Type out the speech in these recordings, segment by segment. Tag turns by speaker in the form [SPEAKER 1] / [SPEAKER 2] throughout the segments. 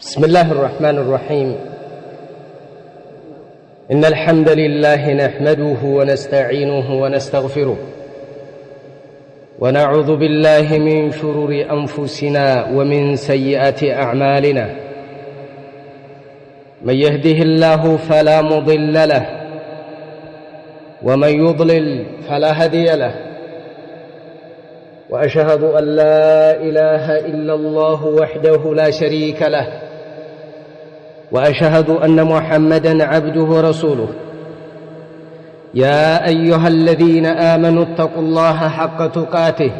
[SPEAKER 1] بسم الله الرحمن الرحيم. إن الحمد لله نحمده ونستعينه ونستغفره ونعوذ بالله من شرور أنفسنا ومن سيئات أعمالنا. من يهده الله فلا مضل له ومن يضلل فلا هادي له، وأشهد أن لا إله إلا الله وحده لا شريك له، وأشهد أن محمدًا عبده ورسوله. يا أيها الذين آمنوا اتقوا الله حق تقاته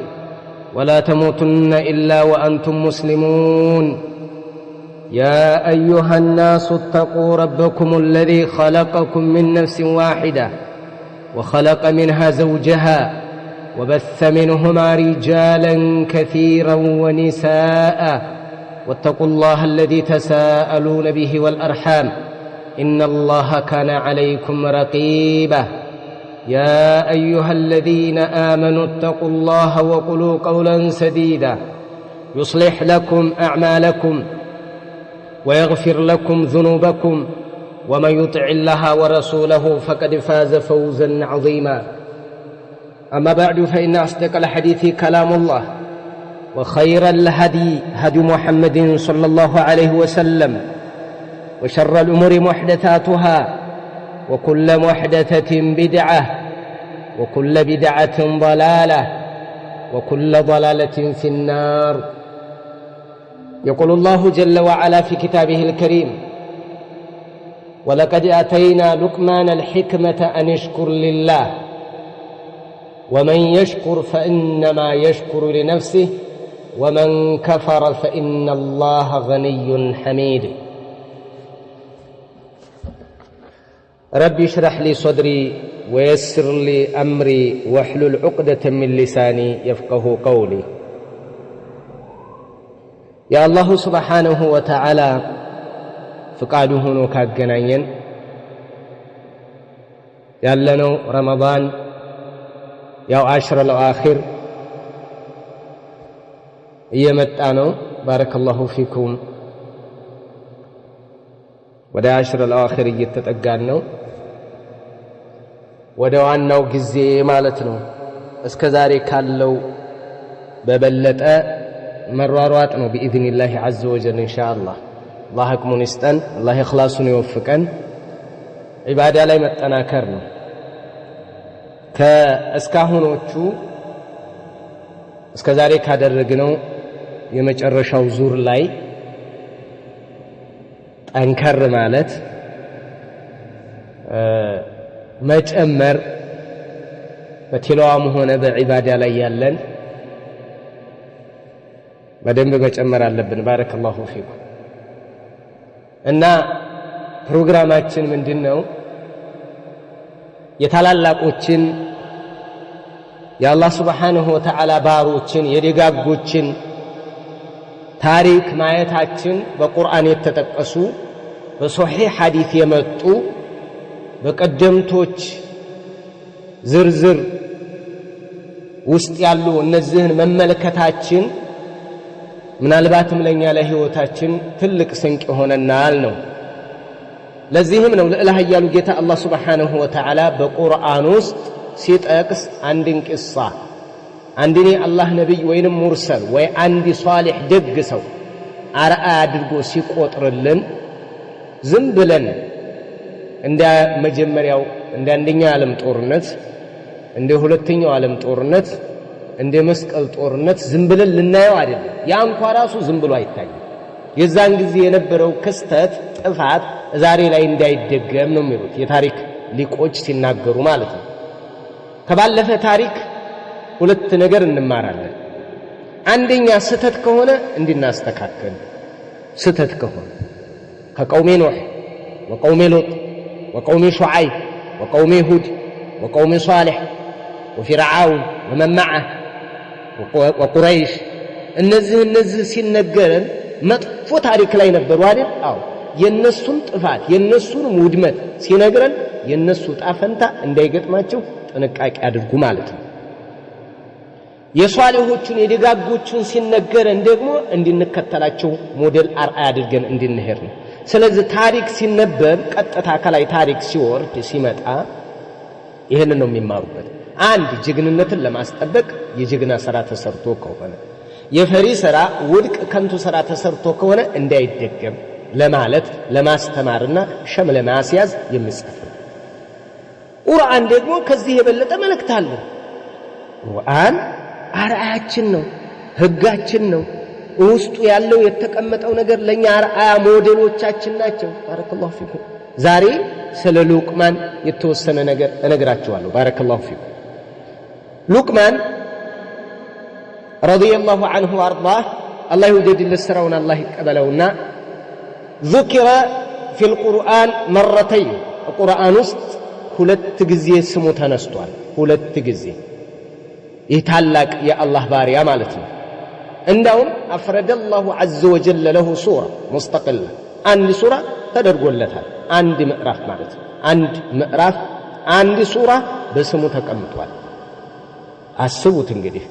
[SPEAKER 1] ولا تموتن إلا وأنتم مسلمون. يا أيها الناس اتقوا ربكم الذي خلقكم من نفس واحدة وخلق منها زوجها وبث منهما رجالا كثيرا ونساء، واتقوا الله الذي تساءلون به والأرحام إن الله كان عليكم رقيبا. يا أيها الذين آمنوا اتقوا الله وقولوا قولا سديدا يصلح لكم أعمالكم ويغفر لكم ذنوبكم، ومن يطع الله ورسوله فقد فاز فوزا عظيما. أما بعد، فإن أصدق الحديث كلام الله، وخير الهدي هدي محمد صلى الله عليه وسلم، وشر الأمور محدثاتها، وكل محدثة بدعة، وكل بدعة ضلالة، وكل ضلالة في النار. يقول الله جل وعلا في كتابه الكريم: ولقد آتينا لقمان الحكمة أن اشكر لله ومن يشكر فإنما يشكر لنفسه ومن كفر فإن الله غني حميد. ربي اشرح لي صدري ويسر لي أمري واحلل عقدة من لساني يفقه قولي. يا الله سبحانه وتعالى فقاده هنو كاغناين يالنو رمضان يا عشر الأواخر يمتانو بارك الله فيكم. ወደ عشر الأواخر እየተጠጋን ነው። ወደ ዋናው ጊዜ ማለት ነው። እስከ ዛሬ ካለው በበለጠ መሯሯጥ ነው بإذن الله عز وجل إن شاء الله። الله አቅሙን ይስጠን፣ الله إخلاصን ይወፍቀን። ዒባዳ ላይ መጠናከር ነው። ከእስካሁኖቹ እስከ ዛሬ ካደረግነው የመጨረሻው ዙር ላይ ጠንከር ማለት መጨመር በቲላዋም ሆነ በዒባዳ ላይ ያለን በደንብ መጨመር አለብን። ባረከላሁ ፊኩም። እና ፕሮግራማችን ምንድነው? የታላላቆችን የአላህ ሱብሓነሁ ወተዓላ ባሮችን የደጋጎችን ታሪክ ማየታችን በቁርአን የተጠቀሱ በሶሒህ ሐዲስ የመጡ በቀደምቶች ዝርዝር ውስጥ ያሉ እነዚህን መመልከታችን ምናልባትም ለኛ ለህይወታችን ትልቅ ስንቅ ይሆነናል ነው። ለዚህም ነው ልዕለ ኃያሉ ጌታ አላህ ሱብሓነሁ ወተዓላ በቁርአን ውስጥ ሲጠቅስ አንድን ቂሳ አንድን የአላህ ነቢይ ወይንም ሙርሰል ወይ አንድ ሷሊህ ደግ ሰው አርአያ አድርጎ ሲቆጥርልን ዝም ብለን እንደ መጀመሪያው እንደ አንደኛው ዓለም ጦርነት እንደ ሁለተኛው ዓለም ጦርነት እንደ መስቀል ጦርነት ዝም ብለን ልናየው አይደለም። ያ እንኳን ራሱ ዝም ብሎ አይታይም። የዛን ጊዜ የነበረው ክስተት ጥፋት ዛሬ ላይ እንዳይደገም ነው የሚሉት የታሪክ ሊቆች ሲናገሩ ማለት ነው። ከባለፈ ታሪክ ሁለት ነገር እንማራለን። አንደኛ ስተት ከሆነ እንድናስተካክል፣ ስተት ከሆነ ከቀውሜ ኑህ ወቀውሜ ሉጥ ወቀውሜ ሹዓይብ ወቀውሜ ሁድ ወቀውሜ ሷሊህ ወፊርዓውን ወመን መዐህ ወቁረይሽ እነዚህ ሲነገረን መጥፎ ታሪክ ላይ ነበሩ አይደል? አዎ። የነሱን ጥፋት የነሱን ውድመት ሲነግረን የነሱ ጣፈንታ እንዳይገጥማቸው ጥንቃቄ አድርጉ ማለት ነው። የሷሊሆቹን የደጋጎቹን ሲነገረን ደግሞ እንድንከተላቸው ሞዴል አርአያ አድርገን እንድንሄድ ነው። ስለዚህ ታሪክ ሲነበብ ቀጥታ ከላይ ታሪክ ሲወርድ ሲመጣ ይሄንን ነው የሚማሩበት። አንድ ጀግንነትን ለማስጠበቅ የጀግና ሥራ ተሰርቶ ከሆነ የፈሪ ሥራ ውድቅ ከንቱ ሥራ ተሰርቶ ከሆነ እንዳይደገም ለማለት ለማስተማርና ሸም ለማስያዝ የሚጻፍ ነው። ቁርአን ደግሞ ከዚህ የበለጠ መልእክት አለው። ቁርአን አርአያችን ነው፣ ህጋችን ነው። ውስጡ ያለው የተቀመጠው ነገር ለኛ አርአያ ሞዴሎቻችን ናቸው። ባረከላሁ ፊኩም። ዛሬ ስለ ሉቅማን የተወሰነ ነገር እነግራችኋለሁ። ባረከላሁ ፊኩም። ሉቅማን ረዲየላሁ ዐንሁ ወአርዳህ አላህ ይውደድለት ስራውን አላህ ይቀበለውና ذكر في القرآن مرتين القرآن ውስጥ ሁለት ጊዜ ስሙ ተነስቷል። ሁለት ጊዜ ይታላቅ የአላህ ባሪያ ማለት ነው። እንደውም أفرد الله عز وجل له سورة مستقلة አንድ ሱራ ተደርጎለታል። አንድ ምዕራፍ ማለት ነው። አንድ ምዕራፍ አንድ ሱራ በስሙ ተቀምጧል። አስቡት እንግዲህ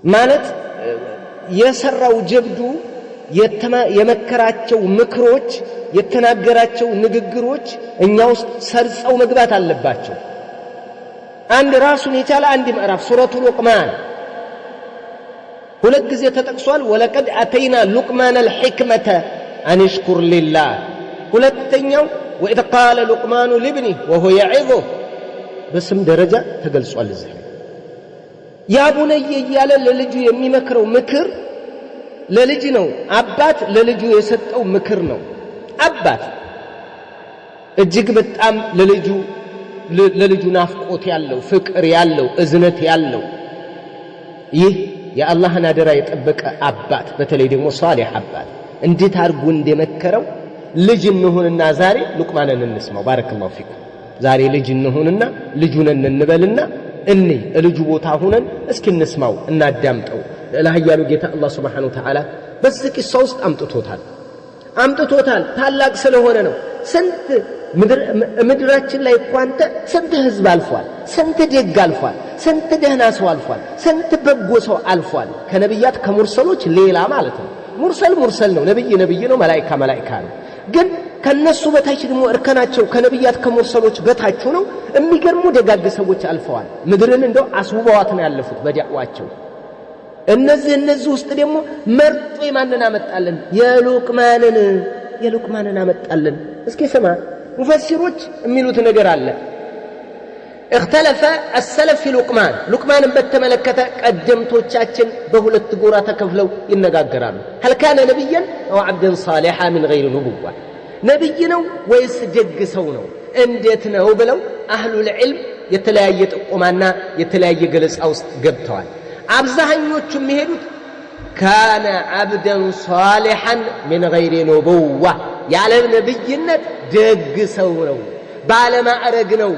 [SPEAKER 1] ማለት የሰራው ጀብዱ የመከራቸው ምክሮች የተናገራቸው ንግግሮች እኛ ውስጥ ሰርጸው መግባት አለባቸው። አንድ ራሱን የቻለ አንድ ምዕራፍ ሱረቱ ሉቅማን ሁለት ጊዜ ተጠቅሷል። ወለቀድ አተይና ሉቅማን الحكمة أن يشكر لله ሁለተኛው وإذ قال لقمان لابنه وهو يعظه በስም ደረጃ ተገልጿል። እዚህ ያ ቡነየ እያለ ለልጁ የሚመክረው ምክር ለልጅ ነው። አባት ለልጁ የሰጠው ምክር ነው። አባት እጅግ በጣም ለልጁ ናፍቆት ያለው ፍቅር ያለው እዝነት ያለው ይህ የአላህን አደራ የጠበቀ አባት በተለይ ደግሞ ሷሊህ አባት እንዴት አድርጎ እንደመከረው ልጅ እንሁንና ዛሬ ሉቅማንን እንስማው። ባረከላሁ ፊኩም። ዛሬ ልጅ እንሁንና ልጁን እንበልና ልጁ ቦታ ሆነን እስኪ እንስማው እናዳምጠው። ለኃያሉ ጌታ አላህ ሱብሓነሁ ወተዓላ በዚህ ቂሳ ውስጥ አምጥቶታል። ታላቅ ስለሆነ ነው። ስንት ምድራችን ላይ እንኳን ስንት ህዝብ አልፏል፣ ስንት ደግ አልፏል፣ ስንት ደህና ሰው አልፏል፣ ስንት በጎ ሰው አልፏል። ከነብያት ከሙርሰሎች ሌላ ማለት ነው። ሙርሰል ነው፣ ነብይ ነው፣ መላእክት ነው። ግን ከነሱ በታች ደግሞ እርከናቸው ከነብያት ከሙርሰሎች በታች ነው። የሚገርሙ ደጋግ ሰዎች አልፈዋል። ምድርን እንደው አስውበዋት ነው ያለፉት በዲዕዋቸው። እነዚህ ውስጥ ደግሞ መርጦ የማንን አመጣልን? የሉቅማንን አመጣልን። እስኪ ስማ፣ ሙፈሲሮች የሚሉት ነገር አለ። اختلف السلف في لقمان በተመለከተ ቀደምቶቻችን በሁለት ጎራ ተከፍለው ይነጋገራሉ። هل كان نبيا او عبدا صالحا من غير نبوة ነብይ ነው ወይስ ደግ ሰው ነው እንዴት ነው ብለው አህሉል ዒልም የተለያየ ጥቆማና የተለያየ ገለጻ ውስጥ ገብተዋል። አብዛኞቹ የሚሄዱት ካነ አብደን ሷሊሐን من غير نبوة ያለ ነብይነት ደግ ሰው ነው፣ ባለማዕረግ ነው፣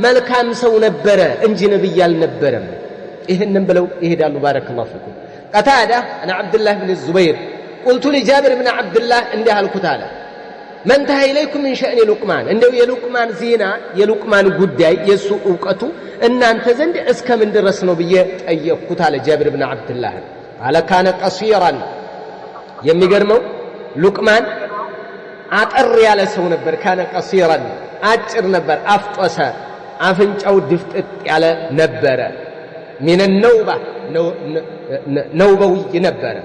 [SPEAKER 1] መልካም ሰው ነበረ እንጂ ነብይ አልነበረም። ይሄንን ብለው ይሄዳሉ። ባረከላሁ ፊኩም። ቀታዳ انا عبد الله بن الزبير قلت لجابر بن عبد الله እንዲህ አልኩት አለ من انتهى إليكم من شأن لقمان እንደው የሉቅማን ዜና የሉቅማን ጉዳይ የሱ ዕውቀቱ እናንተ ዘንድ እስከ ምን ድረስ ነው ብዬ ጠየቅኩት አለ ጃብር ብን አብዱላህ አለ ካነ ቀሲራን የሚገርመው ሉቅማን አጠር ያለ ሰው ነበር። ካነ ቀሲራን አጭር ነበር። አፍጠሰ አፍንጫው ድፍጥጥ ያለ ነበረ። من النوبة ነውበዊ ነበረ።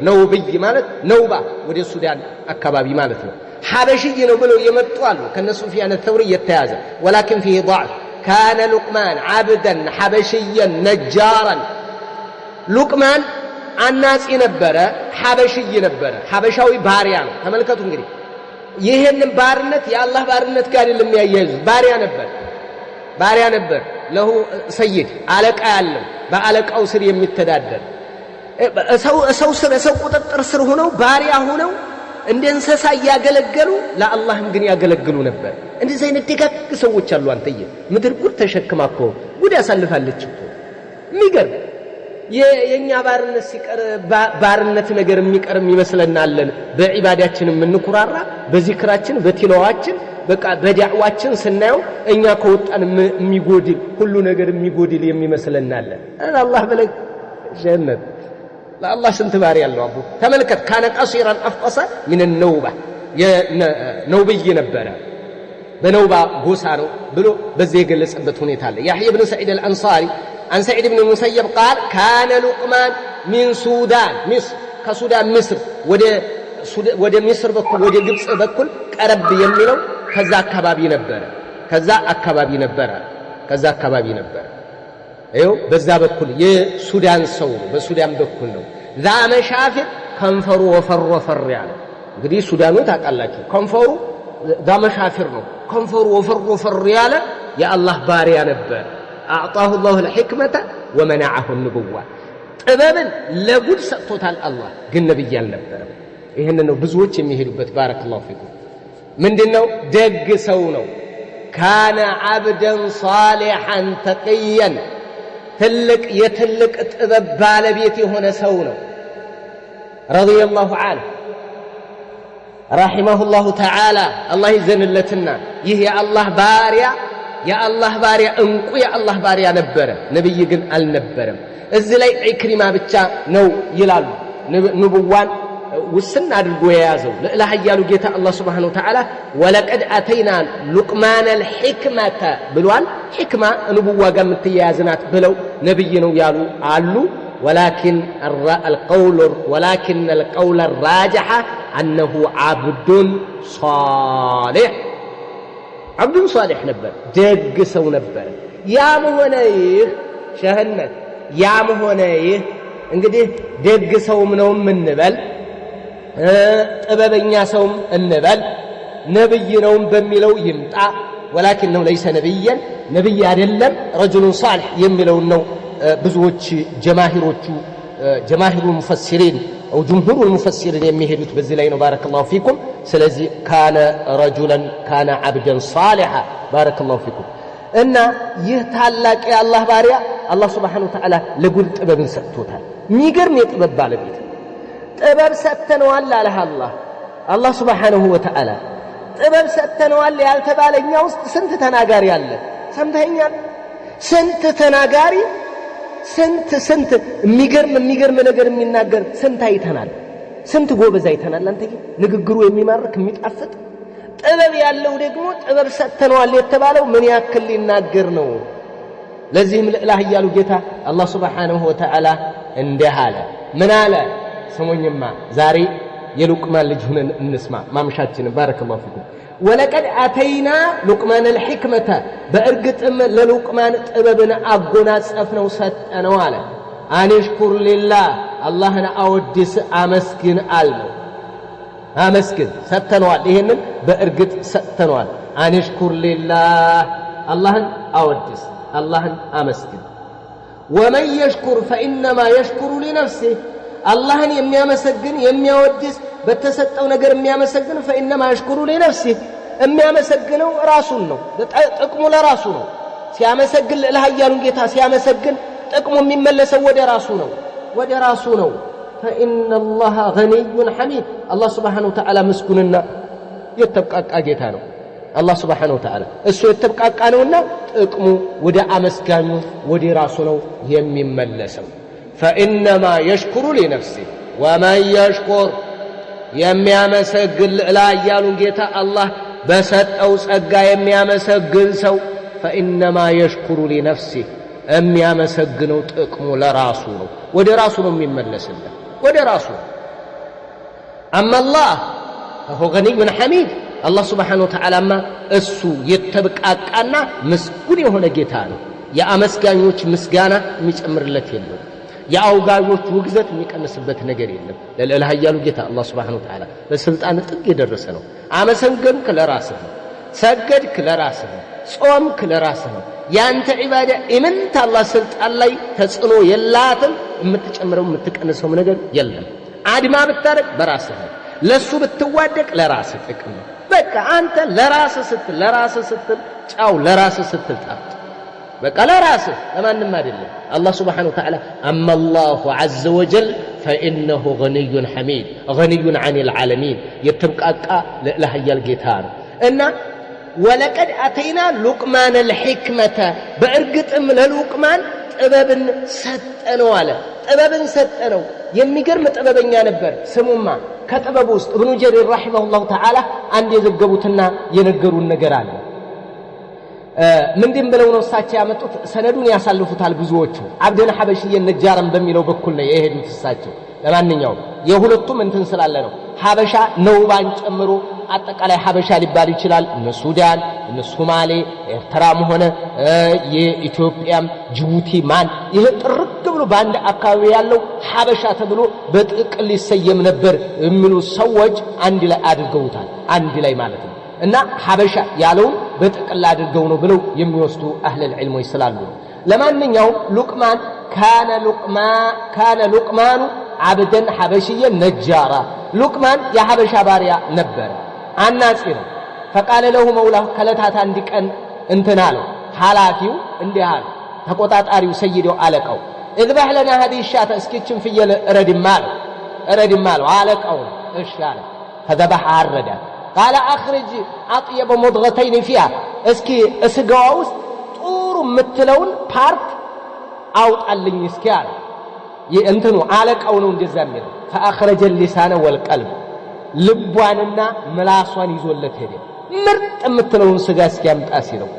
[SPEAKER 1] ነውብይ ማለት ነውባ ወደ ሱዳን አካባቢ ማለት ነው። ሐበሽይ ነው ብለው የመጡ አሉ ከነሱ ሱፊያን الثوري የተያዘ ولكن فيه ضعف. كان لقمان عبدا حبشيا نجارا ሉቅማን አናጺ ነበረ፣ ሐበሽይ ነበረ። ሐበሻዊ ባሪያ ነው። ተመልከቱ እንግዲህ ይሄንን ባርነት የአላህ ባርነት ጋር የሚያያይዙ ባሪያ ነበር። ለሁ ሰይድ አለቃ ያለው በአለቃው ስር የሚተዳደር ሰው ቁጥጥር ስር ሆነው ባሪያ ሆነው እንደ እንስሳ ያገለገሉ ለአላህም ግን ያገለግሉ ነበር። እንደዚህ አይነት ደጋግ ሰዎች አሉ። አንተዬ ምድር ጉድ ተሸክማ እኮ ጉድ ያሳልፋለች እኮ። የሚገርም የኛ ባርነት ሲቀር ባርነት ነገር የሚቀርም ይመስለናል። በዒባዳችን የምንኩራራ፣ በዚክራችን፣ በቲላዋችን፣ በቃ በዳዕዋችን ስናየው እኛ ከወጣን የሚጎድል ሁሉ ነገር የሚጎድል የሚመስለናል አላህ በለክ ጀነት ለአላህ ስንት ባሪ ያለው አቡ ተመልከት ካነ ቀሲራን አፍቀሰ ምን النوبة የነውብይ ነበረ በነውባ ጎሳ ነው ብሎ በዚህ የገለጸበት ሁኔታ አለ ያህያ ኢብኑ ሰዒድ አልአንሳሪ عن سعيد بن المسيب قال كان لقمان من سودان مصر كسودان مصر ወደ ሚስር በኩል ወደ ግብጽ በኩል ቀረብ የሚለው ከዛ አካባቢ ነበር አይው በዛ በኩል የሱዳን ሰው በሱዳን በኩል ነው ዛ መሻፊር ከንፈሩ ወፈር ያለ እንግዲህ ሱዳኑ ታውቃላችሁ ከንፈሩ ዛ መሻፊር ነው ከንፈሩ ወፈር ያለ የአላህ ባሪያ ነበር أعطاه الله الحكمة ومنعه النبوة ጥበብን ለጉድ ሰጥቶታል አላህ ግን ነብይ አልነበረም ይሄንን ነው ብዙዎች የሚሄዱበት ባረከላሁ ፊኩም ምንድነው ደግ ሰው ነው ካነ አብደን ሷሊሐን ተቅየን የትልቅ ጥበብ ባለቤት የሆነ ሰው ነው ረዲየላሁ ዐንሁ ረሂመሁላሁ ተዓላ አላህ ይዘንለትና ይህ የአላህ ባሪያ እንቁ የአላህ ባሪያ ነበረ ነብይ ግን አልነበረም እዚህ ላይ ኢክሪማ ብቻ ነው ይላሉ ንቡዋን ውስን አድርጎ የያዘው ለኢላህ ያሉ ጌታ አላህ Subhanahu Wa Ta'ala ወለቀድ አተይና ሉቅማን الحكمة ብሏል ሕክማ ንቡዋ ጋር የምትያያዝናት ብለው ነብይ ነው ያሉ አሉ ولكن القول الراجح أنه عبد صالح ነበር ደግ ሰው ነበር ያም ሆነ ይህ ሸህነት ያም ሆነ ይህ እንግዲህ ደግ ሰውም ነው እንበል ጥበበኛ ሰውም እንበል ነብይ ነው በሚለው ይምጣ ولكنه ليس نبيا ነብይ አይደለም رجل صالح የሚለው ነው ብዙዎች ጀማሂሩ ሙፈሲሪን أو جمهور المفسرين يمهدوا بذي لين بارك الله فيكم سلازي كان عبدا صالحا بارك الله فيكم إن يهتعلق يا الله باريا الله سبحانه وتعالى لقول طبب سطوتال ميغرم يطبب بالبيت طبب سطنوال لها الله سبحانه وتعالى طبب سطنوال ያልተባለኛ ውስጥ ስንት ተናጋሪ አለ ሰምተኛል ስንት ተናጋሪ ስንት የሚገርም ነገር የሚናገር ስንት አይተናል ስንት ጎበዝ አይተናል አንተ ንግግሩ የሚማርክ የሚጣፍጥ ጥበብ ያለው ደግሞ ጥበብ ሰተነዋል የተባለው ምን ያክል ሊናገር ነው ለዚህም ለኢላህ ያሉ ጌታ አላህ Subhanahu Wa Ta'ala እንደሃለ ምን አለ ስሙኝማ ዛሬ የሉቅማን ልጅ ሆነን እንስማ ማምሻችን ባረከላሁ ፊኩም ولقد اتينا لقمان الحكمه بارغطم للقمان طببنا አጎናጸፍነው ሰጠነው አለ አንሽኩር ሊላህ አላህን አወድስ አመስግን አልነው አመስግን ሰጠነዋል ይሄንን በእርግጥ ሰጠነዋል አንሽኩር ሊላህ አላህን አወድስ አላህን አመስግን ومن يشكر فانما يشكر لنفسه አላህን የሚያመሰግን የሚያወድስ በተሰጠው ነገር የሚያመሰግን فانما يشكر لنفسه የሚያመሰግነው ራሱን ነው ጥቅሙ ለራሱ ነው ሲያመሰግን ለኢላህ ያሉን ጌታ ሲያመሰግን ጥቅሙ የሚመለሰው ወደ ራሱ ነው فان الله غني حميد الله سبحانه وتعالى مسكننا የተብቃቃ ጌታ ነው الله سبحانه وتعالى እሱ የተብቃቃ ነውና ጥቅሙ ወደ አመስጋኙ ወደ ራሱ ነው የሚመለሰው فانما يشكر لنفسه ومن يشكر የሚያመሰግን ለኢላህ ያሉን ጌታ አላህ በሰጠው ጸጋ የሚያመሰግን ሰው فانما يشكر لنفسه የሚያመሰግነው ጥቅሙ ለራሱ ነው ወደ ራሱ ነው የሚመለስለት ወደ ራሱ اما الله فهو غني حميد الله سبحانه وتعالى ما እሱ የተብቃቃና ምስጉን የሆነ ጌታ ነው የአመስጋኞች ምስጋና የሚጨምርለት የለም ያውጋዮች ውግዘት የሚቀንስበት ነገር የለም ለኢላህ ያሉ ጌታ አላህ Subhanahu Wa Ta'ala በስልጣን ጥግ የደረሰ ነው አመሰገንክ ለራስህ ነው ሰገድክ ለራስህ ነው ጾምክ ለራስህ ነው ያንተ ዒባዳ ኢምንት አላህ ስልጣን ላይ ተጽኖ የላትም የምትጨምረው የምትቀንሰው ነገር የለም አድማ ብታረቅ በራስህ ነው ለሱ ብትዋደቅ ለራስህ ጥቅም ነው በቃ አንተ ለራስህ ስትል ጫው ለራስህ ስትል ጣጥ بقى لا راسه لمانم አይደለም الله سبحانه وتعالى اما الله عز وجل فانه غني حميد غني عن العالمين يتبقى ለኢላህ ያል ጌታ ነው እና ወለቀድ አተይና ሉቅማን الحክመተ በእርግጥም ለሉቅማን ጥበብን ሰጠነው አለ ጥበብን ሰጠነው የሚገርም ጥበበኛ ነበር ስሙማ ከጥበብ ውስጥ ኢብኑ ጀሪር ረሂመሁላህ ተዓላ አንድ የዘገቡትና የነገሩን ነገር አለ ምንድን ብለው ነው እሳቸው ያመጡት ሰነዱን ያሳልፉታል ብዙዎቹ አብደን ሐበሽየን ነጃራን በሚለው በኩል ነው የሄዱት እሳቸው ለማንኛውም የሁለቱም እንትን ስላለ ነው ሐበሻ ነውባን ጨምሮ አጠቃላይ ሐበሻ ሊባል ይችላል እነ ሱዳን እነ ሶማሌ ኤርትራም ሆነ የኢትዮጵያም ጅቡቲ ማን ይሄ ጥርቅ ብሎ ባንድ አካባቢ ያለው ሐበሻ ተብሎ በጥቅል ሊሰየም ነበር የሚሉ ሰዎች አንድ ላይ አድርገውታል አንድ ላይ ማለት ነው እና ሐበሻ ያለው በጥቅል አድርገው ነው ብለው የሚወስዱ አህለ العلم ይስላሉ ለማንኛውም ሉቅማን ካነ ሉቅማኑ عبدن حبشيا نجارا لقمان يا حبشا باريا نبر الناس كده فقال له مولاه كلتات عندك أن انتنالو حالاتيو اندهال تقوطات آريو سيديو آلكو اذبح لنا هذه الشاة اسكتشن في رد مالو آلكو الشاة فذبح عردا قال أخرج أطيب مضغتين فيها اسكي اسقاوس طور متلون بارت اوت اللي يسكيال ينتنو علق او نو እንደዛሚል فاخرج اللسان والقلب ልቧንና ምላሷን ይዞለት ሄደ ምርጥ የምትለውን ስጋ እስኪያምጣ ሲለው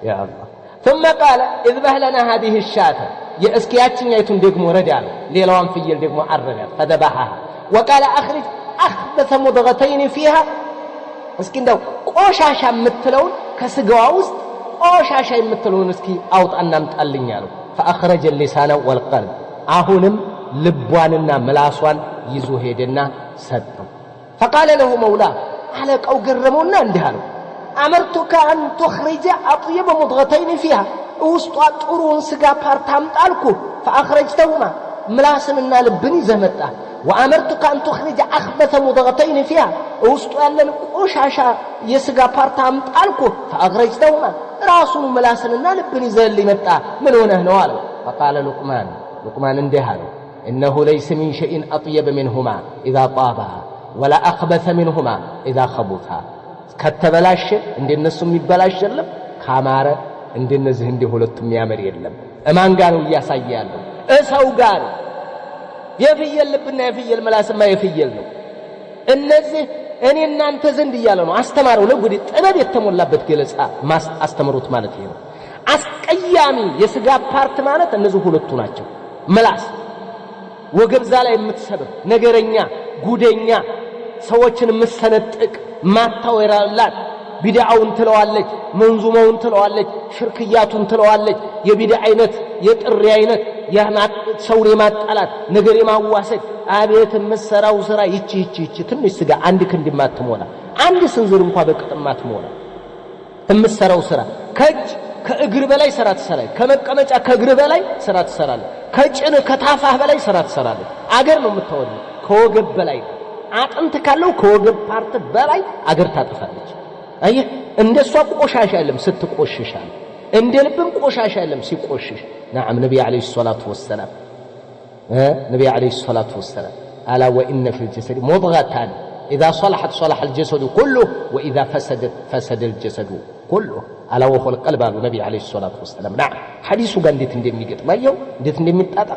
[SPEAKER 1] يا الله ثم قال اذبح لنا هذه الشاة የእስኪያችኛይቱን ደግሞ ረዳል ሌላዋን ፍየል ደግሞ አረዳል فذبحها وقال اخرج اخبث مضغتين فيها እስኪ እንደው ቆሻሻ የምትለውን ከስጋዋ ውስጥ ቆሻሻ የምትለውን እስኪ አውጣና አምጣልኝ አለው فأخرج اللسان والقلب አሁንም ልቧንና ምላሷን ይዞ ሄደና ሰጠው فقال له مولاه አለቃው ገረመውና እንዲህ አለው أمرتك أن تخرج أطيب مضغتين فيها ውስጧ ጥሩን ስጋ ፓርት አምጣልኩ فأخرجتهما ምላስንና ልብን ይዘመጣ وأمرتك أن تخرج أخبث مضغتين فيها ውስጧ ያለን ቆሻሻ የስጋ ፓርት አምጣልኩ فأخرجتهما راسون ملاسننا لبن يزل متى من هنا نوال فقال لقمان اندهر إنه ليس من شيء أطيب منهما إذا طابها ولا أخبث منهما إذا خبثها كتبلاش عند الناس يبلاش يلم كامارة عند الناس هندي هلتم يامر يلم أمان قالوا ياسيال أسهو قالوا يفيل لبنا يفيل ملاس ما يفيل الناس እኔ እናንተ ዘንድ ይያለው ነው አስተማረው ለጉዲ ጥበብ የተሞላበት ገለጻ አስተምሩት ማለት ነው አስቀያሚ የስጋ ፓርት ማለት እነዚህ ሁለቱ ናቸው ምላስ ወገብዛ ላይ የምትሰብር ነገረኛ ጉደኛ ሰዎችን የምትሰነጥቅ ማታወራላት ቢድዓውን ትለዋለች መንዙማውን ትለዋለች ሽርክያቱን ትለዋለች የቢድዓ አይነት የጥሪ አይነት ያማት ሰውሬ ማጣላት ነገር የማዋሰድ አቤት መስራው ስራ ይቺ ትንሽ ስጋ አንድ ክንድ ማትሞላ አንድ ስንዝር እንኳን በቅጥም ማትሞላ መስራው ስራ ከእጅ ከእግር በላይ ስራ ትሰራለች ከመቀመጫ ከእግር በላይ ስራ ትሰራለች ከጭን ከታፋህ በላይ ስራ ትሰራለች አገር ነው የምትወድ ከወገብ በላይ አጥንት ካለው ከወገብ ፓርት በላይ አገር ታጠፋለች አየህ እንደሷ ቆሻሻ አይደለም ስትቆሽሻል እንደልብም ቆሻሻ አይደለም ሲቆሽሽ نعم نبي عليه الصلاة والسلام نبي عليه الصلاة والسلام ألا وإن في الجسد مضغة إذا صلحت صلح الجسد كله وإذا فسدت فسد الجسد كله ألا وهو القلب النبي عليه الصلاة والسلام نعم حديثه قال ديت ندمي قط ما يو ديت ندمي تاتا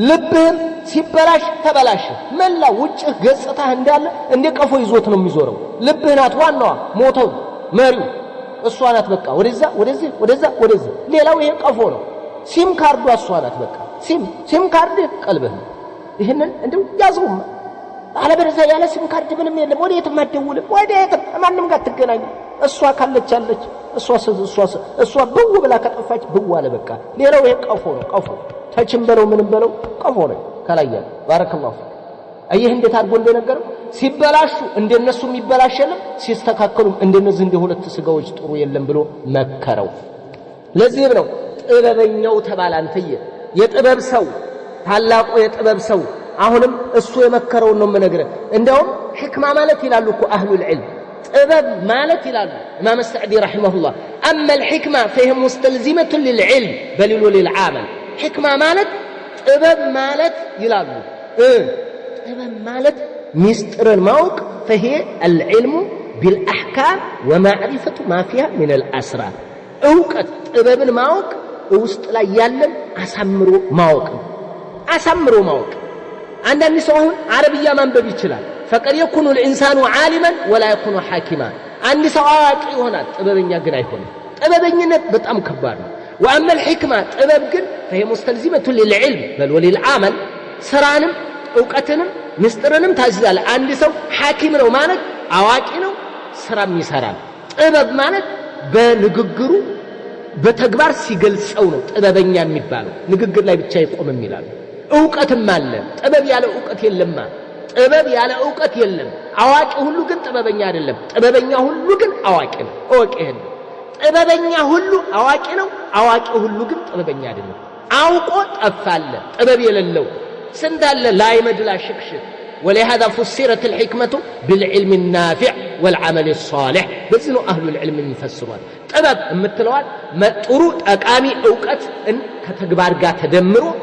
[SPEAKER 1] لبهم سيبلاش تبلاش من لا وجه قصته እንዳለ እንደ ቀፎ ይዞት ነው የሚዞረው ልብህናት ዋናዋ ሞተው መሪው እሷናት በቃ ወደዛ ሌላው ይሄ ቀፎ ነው ሲም ካርዱ አሷናት በቃ ሲም ካርድ ቀልብህ ይሄንን እንደው ያዙም አለበለዚያ ያለ ሲም ካርድ ምንም የለም ወዴትም አትደውልም ወዴትም ማንንም ጋር ትገናኝ እሷ ካለች እሷ ብው ብላ ከጠፋች ብው አለ በቃ ሌላው ይሄ ቀፎ ነው ቀፎ ታችን በለው ምንም በለው ቀፎ ነው ከላየ ባረከላሁ አየህ እንዴት አድርጎ እንደነገረው ሲበላሹ እንደነሱ የሚበላሸለም ሲስተካከሉም እንደነዚህ እንደ ሁለት ስጋዎች ጥሩ የለም ብሎ መከረው ለዚህ ነው ጥበበኛው ተባለ አንተየ የጥበብ ሰው ታላቁ የጥበብ ሰው አሁንም እሱ የመከረው ነው መነገረ እንደውም ህክማ ማለት ይላሉ እኮ አህሉል ዒልም ጥበብ ማለት ይላሉ ኢማም ሰዕዲ ረሂመሁላህ اما الحكمه فهي مستلزمه للعلم بل للعمل حكمه ማለት ጥበብ ማለት ይላሉ ጥበብ ማለት ሚስጥርን ማወቅ فهي العلم بالأحكام ومعرفة ما فيها من الأسرار أوقات ጥበብን ማወቅ ውስጥ ላይ ያለን አሳምሮ ማወቅ አንዳንድ ሰው አሁን አረብያ ማንበብ ይችላል فقد يكون الإنسان عالما ولا يكون حاكما አንድ ሰው አዋቂ ይሆናል ጥበበኛ ግን አይሆንም ጥበበኝነት በጣም ከባድ ነው وأما الحكمة ጥበብ ግን فهي مستلزمة للعلم بل وللعمل ስራንም ዕውቀትንም ምስጥርንም ታዝዛለ አንድ ሰው ሐኪም ነው ማለት አዋቂ ነው ስራም ይሰራል ጥበብ ማለት በንግግሩ በተግባር ሲገልጸው ነው ጥበበኛ የሚባለው ንግግር ላይ ብቻ ይቆም ይላል ዕውቀትም አለ ጥበብ ያለ ዕውቀት የለም ጥበብ ያለ ዕውቀት የለም አዋቂ ሁሉ ግን ጥበበኛ አይደለም ጥበበኛ ሁሉ ግን አዋቂ ነው ኦኬ ጥበበኛ ሁሉ አዋቂ ነው አዋቂ ሁሉ ግን ጥበበኛ አይደለም አውቆ ጠፋለ ጥበብ የሌለው سندال لا يمدل شكشك ولهذا فسرت الحكمة بالعلم النافع والعمل الصالح بزنو أهل العلم يفسرون طبب امتلوال ما طرو تقامي اوقات ان كتغبار غا تدمرو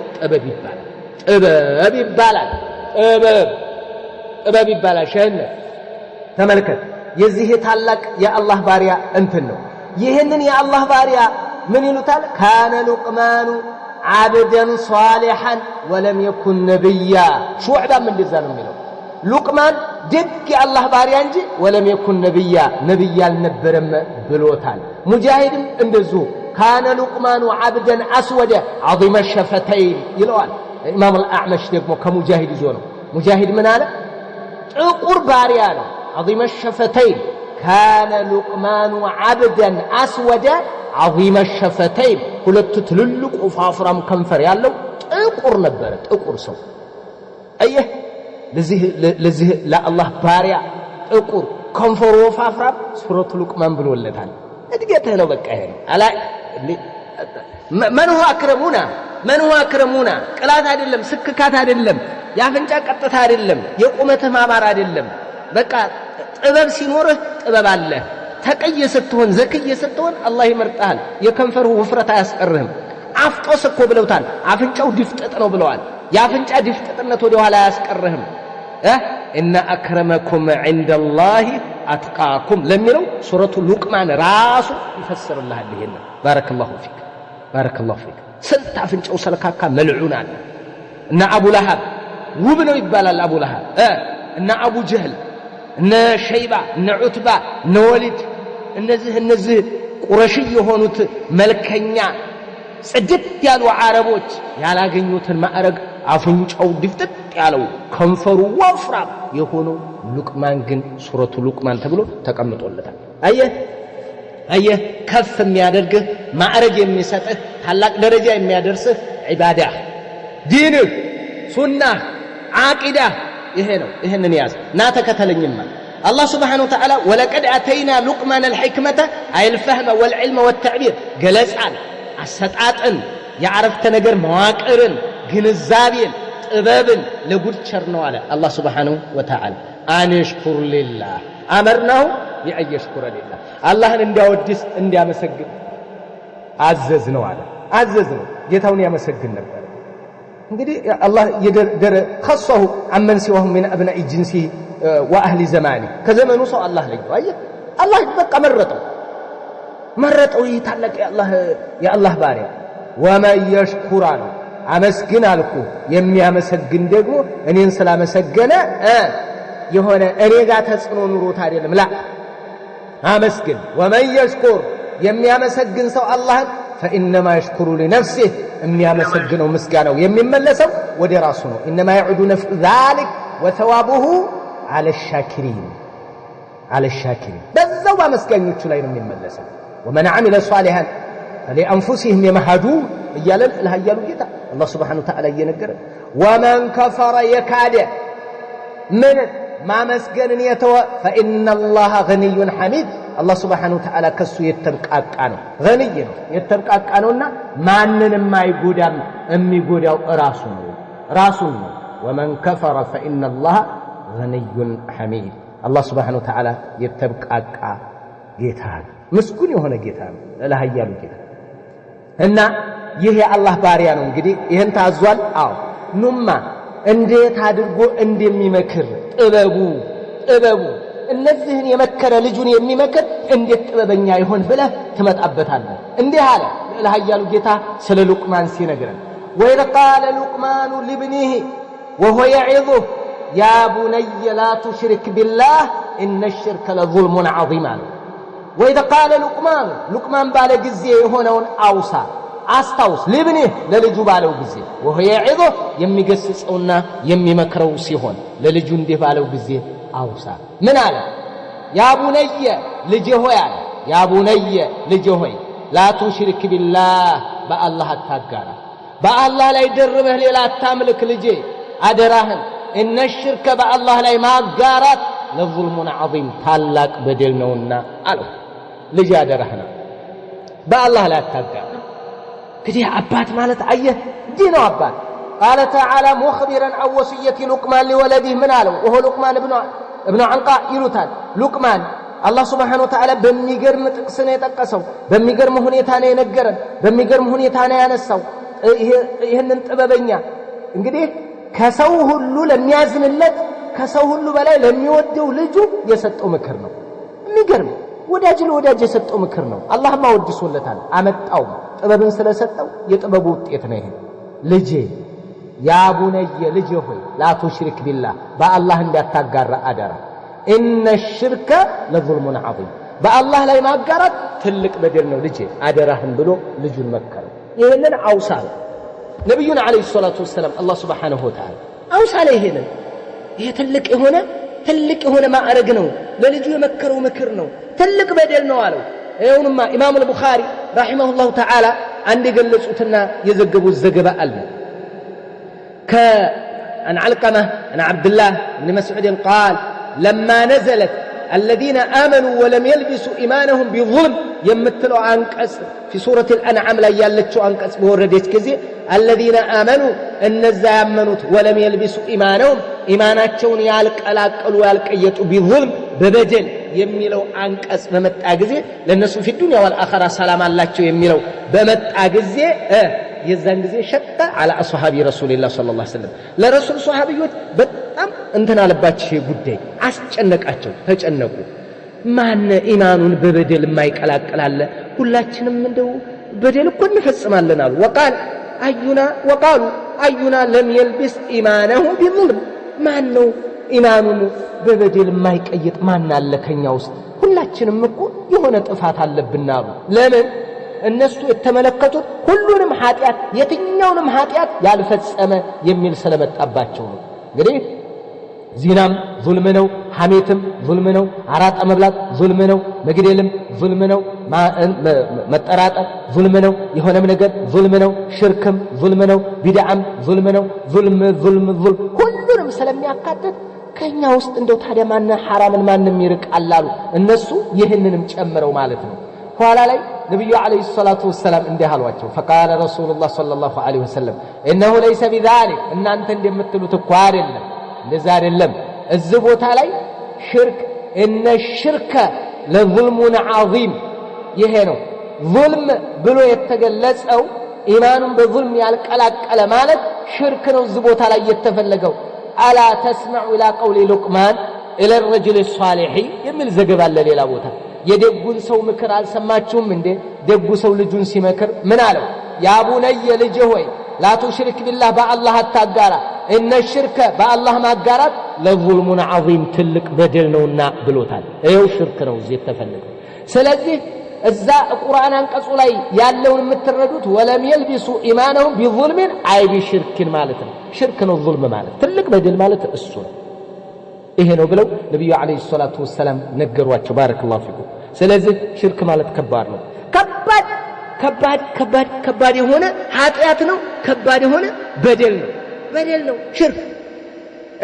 [SPEAKER 1] طبب يبالا شن تملكت يزيه ታላቅ የአላህ ባሪያ እንትን ነው ይሄንን የአላህ ባሪያ ምን ይሉታል ካነ ሉቅማኑ عبدا صالحا ولم يكن نبيا شعبا من دزانو ميلو لقمان دق الله باريا انجي ولم يكن نبيا النبرم بلوتال مجاهد اندزو كان لقمان عبدا اسود عظيم الشفتين يلوال امام الاعمش دغمو كمجاهد يزونو مجاهد من قال ጥቁር ባሪያ ነው عظيم الشفتين كان لقمان عبدا اسود عظيم الشفتين ሁለቱ ትልልቅ ወፋፍራም ከንፈር ያለው ጥቁር ነበር ጥቁር ሰው አየህ ለዚህ ለአላህ ባሪያ ጥቁር ከንፈሩ ወፋፍራም ሱረቱ ሉቅማን ብሎለታል እድገትህ ነው በቃ ይሄ አላ من هو اكرمونا ቅላት አይደለም ስክካት አይደለም ያፍንጫ ቀጥታ አይደለም የቁመተ ማማር አይደለም በቃ ጥበብ ሲኖርህ ጥበብ አለ ተቀየ ስትሆን ዘክየ ስትሆን አላህ ይመርጣል የከንፈሩ ውፍረት አያስቀርህም አፍጦስ እኮ ብለውታል አፍንጫው ድፍጥጥ ነው ብለዋል ያፍንጫ ድፍጥጥነት ወደ ኋላ አያስቀርህም ان اكرمكم عند الله اتقاكم ለሚለው ሱረቱ ሉቅማን ራሱ ይፈስርልሃል ይሄን ባረከላሁ ፊክ ስንት አፍንጫው ሰልካካ መልዑን አለ እና አቡ ለሃብ ውብ ነው ይባላል አቡ ለሃብ እና አቡ ጀህል እነ ሸይባ እነ ዑትባ እነ ወሊድ እነዚህ ቁረሺ የሆኑት መልከኛ ጽድት ያሉ አረቦች ያላገኙትን ማዕረግ አፍንጫው ድፍጥጥ ያለው ከንፈሩ ወፍራም የሆነው ሉቅማን ግን ሱረቱ ሉቅማን ተብሎ ተቀምጦለታል አየህ ከፍ የሚያደርግህ ማዕረግ የሚሰጥህ ታላቅ ደረጃ የሚያደርስህ ዒባዳ ዲንህ ሱናህ ዓቂዳህ ይሄ ነው ይሄንን ያዝ ና ተከተለኝማ الله سبحانه وتعالى ولقد اتينا لقمان الحكمه اي الفهم والعلم والتعبير جلسان አሰጣጥን ያعرفተ ነገር መዋቅርን ግንዛቤን ጥበብን ለጉድቸር ነው አለ الله سبحانه وتعالى አንሽኩር لله አመርናው يأيشكر لله አላህን እንዲያወድስ እንዲያመሰግን አዘዝነው አለ አዘዝነው ጌታውን ያመሰግን ነበር እንግዲህ አላህ يدر خصه عمن سواه من ابناء جنسه واهل زمانه ከዘመኑ ሰው አላህ ለየው አየህ አላህ በቃ መረጠው ይታለቀ የአላህ ባሪያ ወመን يشكر አመስግን አልኩ የሚያመሰግን ደግሞ እኔን ስላመሰገነ የሆነ እኔ ጋር ተጽኖ ኑሮት አይደለም ላ አመስግን ومن يشكر የሚያመሰግን ሰው አላህ فانما يشكر لنفسه የሚያመሰግነው ምስጋናው የሚመለሰው ወደ ራሱ ነው انما يعود نفع ذلك وثوابه على الشاكرين በዛው በመስጋኞቹ ላይ ነው የሚመለሰው ومن عمل صالحا فلانفسهم يمهدون እያለን ለሃያሉ ጌታ الله سبحانه وتعالى እየነገረ ومن كفر يكاد من ما مسجن يتو فإن الله غني حميد الله سبحانه وتعالى كسو يتبقى ነው غني ነው يتبقى ነውና ማንንም አይጎዳም የሚጎዳው ራሱ ነው ومن كفر فإن الله غني حميد الله سبحانه وتعالى يتبقى ጌታ ምስጉን የሆነ ጌታ ነው ለሃያሉ ጌታ እና ይሄ አላህ ባሪያ ነው እንግዲህ ይሄን ታዟል አዎ ኑማ እንዴት አድርጎ እንደሚመክር ጥበቡ እነዚህን የመከረ ልጁን የሚመክር እንዴት ጥበበኛ ይሆን ብለህ ትመጣበታለህ እንዲህ አለ ለሃያሉ ጌታ ስለ ሉቅማን ሲነግረን وإذ قال لقمان لابنه وهو يعظه يا بني لا تشرك بالله إن الشرك لظلم عظيم وإذ قال لقمان باله ጊዜ የሆነውን አውሳ አስታውስ لابنه ለልጁ ባለው ጊዜ وهو يعظه የሚገስጸውና የሚመክረው ሲሆን ለልጁ እንዲህ ባለው ጊዜ አውሳ ምን አለ يا بني ልጄ ሆይ አለ يا بني ልጄ ሆይ لا تشرك بالله በአላህ አታጋራ በአላህ ላይ ደርበህ ሌላ አታምልክ ልጄ አደራህን እነ ሽርከ በአላህ ላይ ማጋራት ለዙልሙን ዐዚም ታላቅ በደል ነውና አለው ልጄ አደራህን በአላህ ላይ አታጋራ እንግዲህ አባት ማለት አየህ እንዲህ ነው አባት قال تعالى مخبرا عن وصية لقمان لولده من አለው وهو لقمان ابن عنقاء ይሉታል لقمان الله سبحانه وتعالى በሚገርም ጥቅስ ነው የጠቀሰው በሚገርም ሁኔታ ነው የነገረን በሚገርም ሁኔታ ነው ያነሳው ይሄንን ጥበበኛ እንግዲህ ከሰው ሁሉ ለሚያዝንለት ከሰው ሁሉ በላይ ለሚወደው ልጁ የሰጠው ምክር ነው የሚገርም ወዳጅ ለወዳጅ የሰጠው ምክር ነው አላህማ ወድሶለታል አመጣው ጥበብን ስለሰጠው የጥበቡ ውጤት ነው ይሄ ልጄ ያ ቡነየ ልጄ ሆይ ላ ቱሽሪክ ቢላህ በአላህ እንዳታጋራ አደራ ኢነ ሽርከ ለዙልሙን ዐዚም በአላህ ላይ ማጋራት ትልቅ በደል ነው ልጄ አደራህን ብሎ ልጁን መከረው ይሄንን አውሳ ነብዩና አለይሂ ሰላቱ ወሰለም አላህ Subhanahu Wa Ta'ala አውሳ ላይ ይሄ ትልቅ የሆነ ማዕረግ ነው ለልጁ የመከረው ምክር ነው ትልቅ በደል ነው አለው ይኸውንማ ኢማም አልቡኻሪ ረሂመሁላሁ ተዓላ አንድ የገለጹትና የዘገቡት ዘገባ አለ عن علقمة عن عبد الله بن مسعود قال لما نزلت الذين آمنوا ولم يلبسوا إيمانهم بظلم يمثلوا عنقص في سورة الأنعام لا يالتشوا عنقص بوردت كذي الذين آمنوا أن الزامنوا ولم يلبسوا إيمانهم إيماناتهم يالقلقلوا يالقيتوا بظلم ببدل يميلوا عنقص بمتى كذي للناس في الدنيا والآخرة سلام الله يميلوا بمتى كذي የዛን ጊዜ ሸቀ على اصحاب رسول الله صلى الله عليه وسلم ለረሱል ሷሃቢዎች በጣም እንተና አለባቸው ጉዳይ አስጨነቃቸው ተጨነቁ ማን ኢማኑን በበደል የማይቀላቀላለ ሁላችንም እንደው በደል እኮ እንፈጽማለን አሉ وقالوا اينا لم يلبس ايمانه بظلم ማን ነው ኢማኑን በበደል የማይቀይጥ ማን አለ ከኛ ውስጥ ሁላችንም እኮ የሆነ ጥፋት አለብን አሉ ለምን እነሱ የተመለከቱት ሁሉንም ኃጢያት የትኛውንም ኃጢያት ያልፈጸመ የሚል ስለመጣባቸው ነው እንግዲህ ዚናም ዙልም ነው ሐሜትም ዙልም ነው አራጣ መብላት ዙልም ነው መግደልም ዙልም ነው መጠራጠር ዙልም ነው የሆነም ነገር ዙልም ነው ሽርክም ዙልም ነው ቢድዓም ዙልም ነው ዙልም ሁሉንም ስለሚያካትት ከኛ ውስጥ እንደው ታዲያ ማን ሐራምን ማንም ይርቃል አሉ እነሱ ይህንንም ጨምረው ማለት ነው ኋላ ላይ ነብዩ አለይሂ ሰላቱ ወሰለም እንዲያሏቸው فقال رسول الله صلى الله عليه وسلم انه ليس بذلك እናንተ እንደምትሉት እኮ አይደለም እንደዛ አይደለም እዚህ ቦታ ላይ ሽርክ ان الشرك لظلم عظيم ይሄ ነው ظلم ብሎ የተገለጸው ኢማኑን በظلم ያልቀላቀለ ማለት ሽርክ ነው እዚህ ቦታ ላይ የተፈለገው አላ ተስمع الى قول لقمان الى الرجل الصالح የሚል ዘገባ አለ ሌላ ቦታ የደጉን ሰው ምክር አልሰማችሁም እንዴ ደጉ ሰው ልጁን ሲመክር ምን አለው ያ ቡነየ ልጄ ሆይ ላ ቱሽሪክ ቢላህ በአላህ አታጋራ እነ ሽርከ በአላህ ማጋራት ለዙልሙን ዐዚም ትልቅ በደል ነውና ብሎታል ይሄው ሽርክ ነው እዚህ የተፈለገው ስለዚህ እዛ ቁርአን አንቀጹ ላይ ያለውን የምትረዱት ወለም የልቢሱ ኢማነሁም ቢዙልምን አይ ቢሽርክን ማለት ነው ሽርክ ነው ዙልም ማለት ትልቅ በደል ማለት እሱ ነው ይሄ ነው ብለው ነብዩ አለይሂ ሰላቱ ወሰለም ነገሯቸው ባረከላሁ ፊኩም ስለዚህ ሽርክ ማለት ከባድ ነው ከባድ የሆነ ኃጢያት ነው ከባድ የሆነ በደል ነው ሽርክ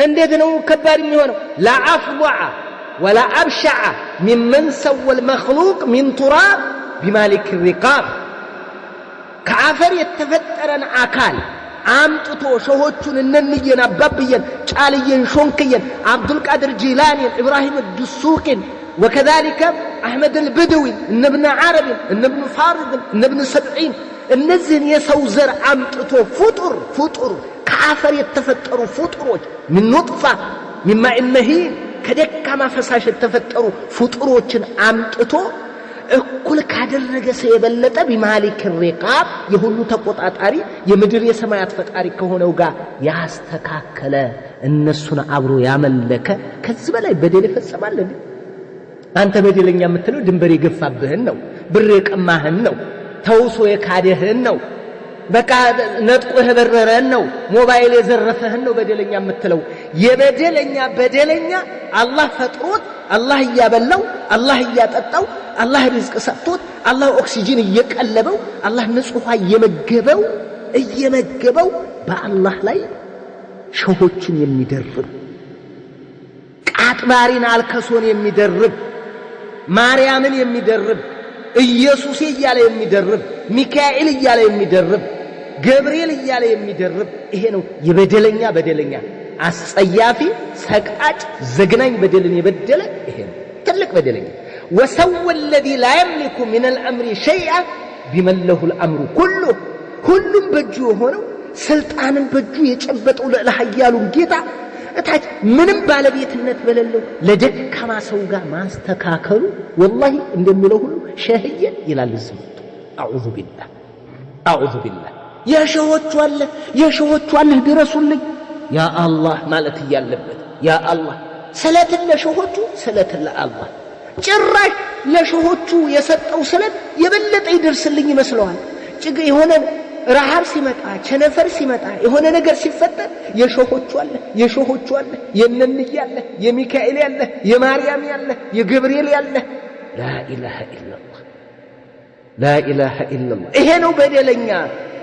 [SPEAKER 1] እንዴት ነው ከባድ የሚሆነው لا افضع ولا ابشع ممن سوى المخلوق من تراب بمالك الرقاب كافر የተፈጠረን አካል አምጥቶ ሸሆቹን እነንየን አባብየን ጫልየን ሾንክየን አብዱል ቃድር ጂላኒን ኢብራሂም الدسوقين وكذلك احمد البدوي ابن عربي ابن فارض ابن سبعين እነዚህን የሰው ዘር አምጥቶ ፍጡር ከአፈር የተፈጠሩ ፍጡሮች من نطفه من ماء مهين ከደካማ ፈሳሽ የተፈጠሩ ፍጡሮችን አምጥቶ እኩል ካደረገ ሰው የበለጠ ቢማሊክ ሪቃብ የሁሉ ተቆጣጣሪ የምድር የሰማያት ፈጣሪ ከሆነው ጋር ያስተካከለ እነሱን አብሮ ያመለከ ከዚህ በላይ በደል ይፈጸማል እንዴ? አንተ በደለኛ የምትለው ድንበር የገፋብህን ነው፣ ብር የቀማህን ነው፣ ተውሶ የካደህን ነው፣ በቃ ነጥቆ የበረረህን ነው፣ ሞባይል የዘረፈህን ነው በደለኛ የምትለው። የበደለኛ በደለኛ አላህ ፈጥሮት አላህ እያበላው አላህ እያጠጣው አላህ ሪዝቅ ሰጥቶት አላህ ኦክሲጅን እየቀለበው አላህ ንጹህ እየመገበው በአላህ ላይ ሸሆችን የሚደርብ ቃጥባሪን አልከሶን የሚደርብ ማርያምን የሚደርብ ኢየሱስ እያለ የሚደርብ ሚካኤል እያለ የሚደርብ ገብርኤል እያለ የሚደርብ ይሄ ነው የበደለኛ በደለኛ አስጸያፊ ሰቃጭ ዘግናኝ በደልን የበደለ ይሄ ነው ትልቅ በደለኛ። وسوى الذي لا يملك من الأمر شيئا بمن له الأمر كله ሁሉም በእጁ ሆነው ስልጣንን በእጁ የጨበጠው ለኃያሉን ጌታ እታች ምንም ባለቤትነት በሌለው ለደካማ ሰው ጋር ማስተካከሉ ወላሂ እንደሚለው ሁሉ ሸህየ ይላል ዝም አዑዙ ቢላህ የሸሆቹ አለ ድረሱልኝ ያ አላህ ማለት ያለበት ያ አላህ ሰለትን ለሸሆቹ ሰለትን ለአላህ ጭራሽ ለሸሆቹ የሰጠው ሰለት የበለጠ ይደርስልኝ ይመስለዋል። የሆነ ረሃብ ሲመጣ ቸነፈር ሲመጣ የሆነ ነገር ሲፈጠር የሸሆቹ አለ የነንይ ያለ የሚካኤል ያለ የማርያም ያለ የገብርኤል ያለ لا إله إلا الله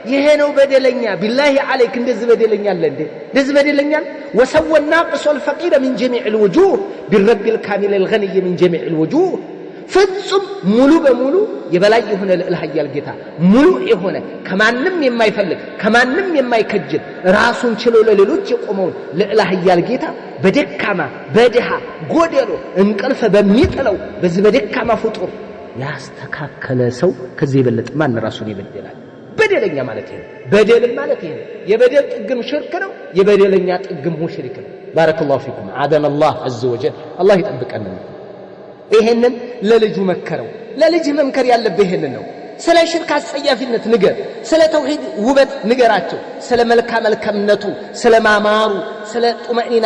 [SPEAKER 1] ይሄ ነው በደለኛ ቢላሂ አለይክ እንደዚህ በደለኛ አለ እንዴ? እንደዚህ በደለኛ وسوى الناقص والفقير من جميع الوجوه بالرب الكامل الغني من جميع الوجوه ፍጹም ሙሉ በሙሉ የበላይ የሆነ ለኃያል ጌታ ሙሉ የሆነ ከማንም የማይፈልግ ከማንም የማይከጅል ራሱን ችሎ ለሌሎች የቆመውን ለኃያል ጌታ በደካማ በደሃ ጎደሎ እንቅልፍ በሚጥለው በዚህ በደካማ ፍጡር ያስተካከለ ሰው ከዚህ የበለጠ ማን ራሱን ይበደላል? በደለኛ ማለት ይሄ በደል ማለት ይሄ የበደል ጥግም ሽርክ ነው፣ የበደለኛ ጥግም ሙሽሪክ ነው። ባረከላሁ ፊኩም አደነ አላህ عز وجل አላህ ይጠብቀን። ይሄንን ለልጁ መከረው። ለልጅ መምከር ያለበት ይሄንን ነው። ስለ ሽርክ አስጸያፊነት ንገር፣ ስለ ተውሂድ ውበት ንገራቸው፣ ስለ መልካምነቱ፣ ስለ ማማሩ፣ ስለ ጡመኒና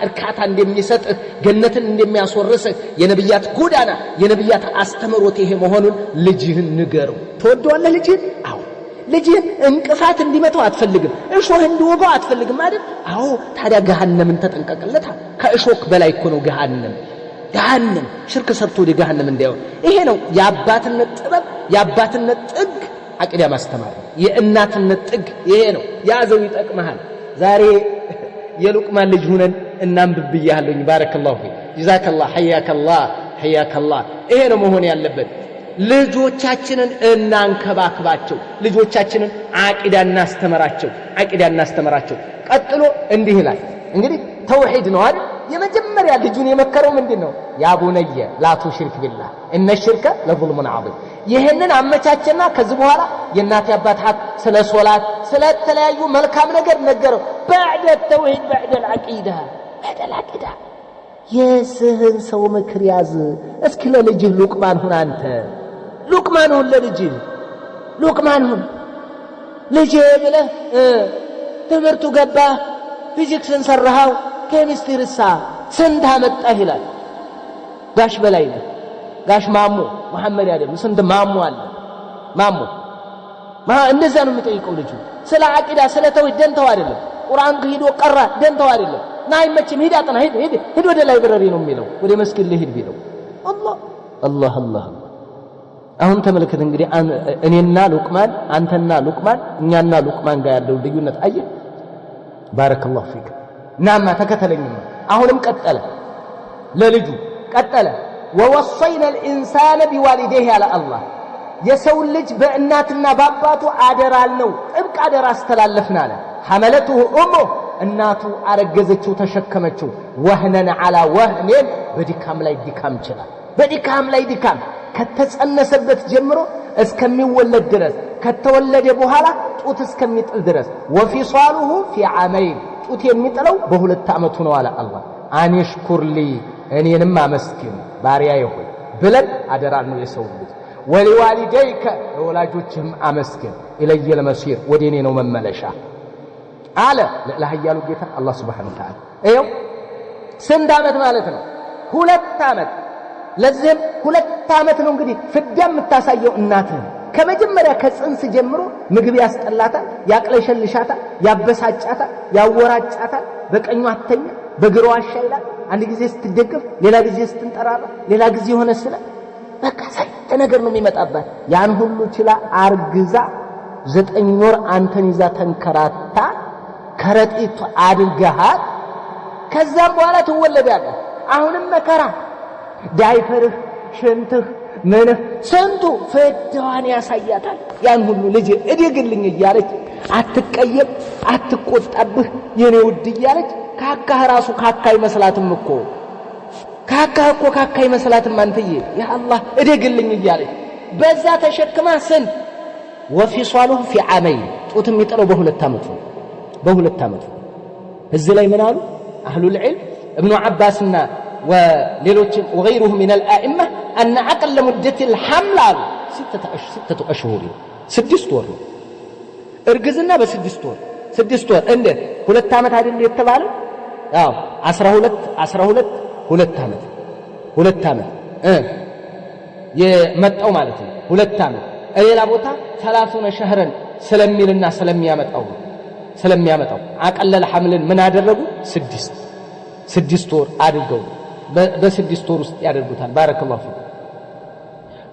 [SPEAKER 1] እርካታ እንደሚሰጥህ ገነትን እንደሚያስወርስህ የነብያት ጎዳና የነብያት አስተምሮት ይሄ መሆኑን ልጅህን ንገረው። ትወደዋለህ ልጅህን? አዎ። ልጅህን እንቅፋት እንዲመታው አትፈልግም፣ እሾህ እንዲወጋው አትፈልግም አይደል? አዎ። ታዲያ ገሃነምን ተጠንቀቅለታ። ከእሾክ በላይ እኮ ነው ገሃነም ሽርክ ሰርቶ ወደ ገሃነም እንዳይወጣ። ይሄ ነው የአባትነት ጥበብ የአባትነት ጥግ አቂዳ ማስተማር። የእናትነት ጥግ ይሄ ነው። ያዘው ይጠቅመሃል። ዛሬ የሉቅማን ልጅ ሆነን እናንብብያለሁኝ። ባረከላሁ ፊክ ጀዛከላህ ሐያከላህ። ይሄ ነው መሆን ያለበት። ልጆቻችንን እናንከባክባቸው፣ ልጆቻችንን አቂዳ እናስተምራቸው። ቀጥሎ እንዲህ ይላል እንግዲህ ተውሂድ ነው አይደል? የመጀመሪያ ልጁን የመከረው ምንድነው? ያ ቡነየ ላ ቱሽሪክ ቢላህ እነ ሽርከ ለዙልሙን ዐዚም። ይሄንን አመቻቸና ከዚህ በኋላ የእናት አባት ሐቅ ስለ ሶላት ስለ ተለያዩ መልካም ነገር ነገረው። بعد التوحيد بعد العقيده የስህን ሰው ምክር ያዝ። እስኪ ለልጅህ ሉቅማን ሁን። አንተ ሉቅማን ሁን፣ ለልጅህ ሉቅማን ሁን። ልጅ ብለህ ትምህርቱ ገባ ፊዚክስን ሰራሃው ኬሚስትሪሳ ስንት አመጣህ ይላል። ጋሽ በላይ ነው ጋሽ ማሙ መሐመድ አይደለም። ስንት ማሙ አለ ማሙ እንደዛ ነው የሚጠይቀው ልጁ። ስለ አቂዳ ስለ ተውሂድ ደንተው አይደለም። ቁርአን ሄዶ ቀራ ደንተው አይደለም። ናይመችም ሂድ አጥና ሂድ ወደ ላይብረሪ ነው የሚለው፣ ወደ መስጊድ ልሂድ ቢለው አላህ አሁን ተመልከት እንግዲህ እኔና ሉቅማን አንተና ሉቅማን እኛና ሉቅማን ጋር ያለው ልዩነት አየህ። ባረከላሁ ፊክ ናማ ተከተለኝማ። አሁንም ቀጠለ ለልጁ ቀጠለ ووصينا الانسان بوالديه على الله የሰው ልጅ በእናትና በአባቱ አደራል ነው ጥብቅ አደራ አስተላለፍና አለ። حملته امه እናቱ አረገዘችው ተሸከመችው። ወህነን على وهن በድካም ላይ ድካም ከተጸነሰበት ጀምሮ እስከሚወለድ ድረስ ከተወለደ በኋላ ጡት እስከሚጥል ድረስ وفصاله في عامين ጡት የሚጥለው በሁለት ዓመቱ ነው አለ አላህ። አንሽኩርሊ እኔንም አመስግን ባሪያዬ ሆይ ብለን አደራ ነው የሰው ልጅ ወሊዋሊደይከ ለወላጆችህም አመስግን ኢለየል መሲር ወደኔ ነው መመለሻ አለ ለኃያሉ ጌታ አላህ Subhanahu Wa Ta'ala ይኸው ስንት ዓመት ማለት ነው 2 ዓመት ለዚህም 2 ዓመት ነው እንግዲህ ፍዳም የምታሳየው እናትህ ከመጀመሪያ ከጽንስ ጀምሮ ምግብ ያስጠላታል ያቅለሸልሻታል ያበሳጫታል ያወራጫታል በቀኙ አተኛ በግሯ አሻይላል አንድ ጊዜ ስትደግፍ ሌላ ጊዜ ስትንጠራራ ሌላ ጊዜ ሆነ ስለ በቃ ሳይተ ነገር ነው የሚመጣባት ያን ሁሉ ችላ አርግዛ 9 ወር አንተን ይዛ ተንከራታ ከረጢት አድርገሃት ከዛም በኋላ ትወለዳለህ አሁንም መከራ ዳይፐርህ ሽንትህ ምንህ ስንቱ ፍዳዋን ያሳያታል ያን ሁሉ ልጅ እድግልኝ እያለች አትቀየም አትቆጣብህ የኔ ውድ እያለች ካካህ ራሱ ካካይ መስላትም እኮ ካካህ እኮ ካካይ መስላትም አንተዬ ያ አላህ እድግልኝ እያለች በዛ ተሸክማ ስንት ወፊሷሉሁ ፊ ዓመይ ጡት የሚጥለው በሁለት ዓመቱ እዚህ ላይ ምን አሉ አህሉል ዒልም ابن عباسና وሌሎች وغيره من الائمه ان عقل مدة الحمل 6 اشهر 6 ወር እርግዝና በ6 ወር እንደ 2 ዓመት አይደል የተባለው አዎ 12 2 ዓመት የመጣው ማለት ነው 2 ዓመት ሌላ ቦታ 30 شهرን ስለሚልና ስለሚያመጣው አቀለል ሐምልን ምን አደረጉ 6 ወር አድርገው በ6 ወር ውስጥ ያደርጉታል ባረከላሁ ፊክ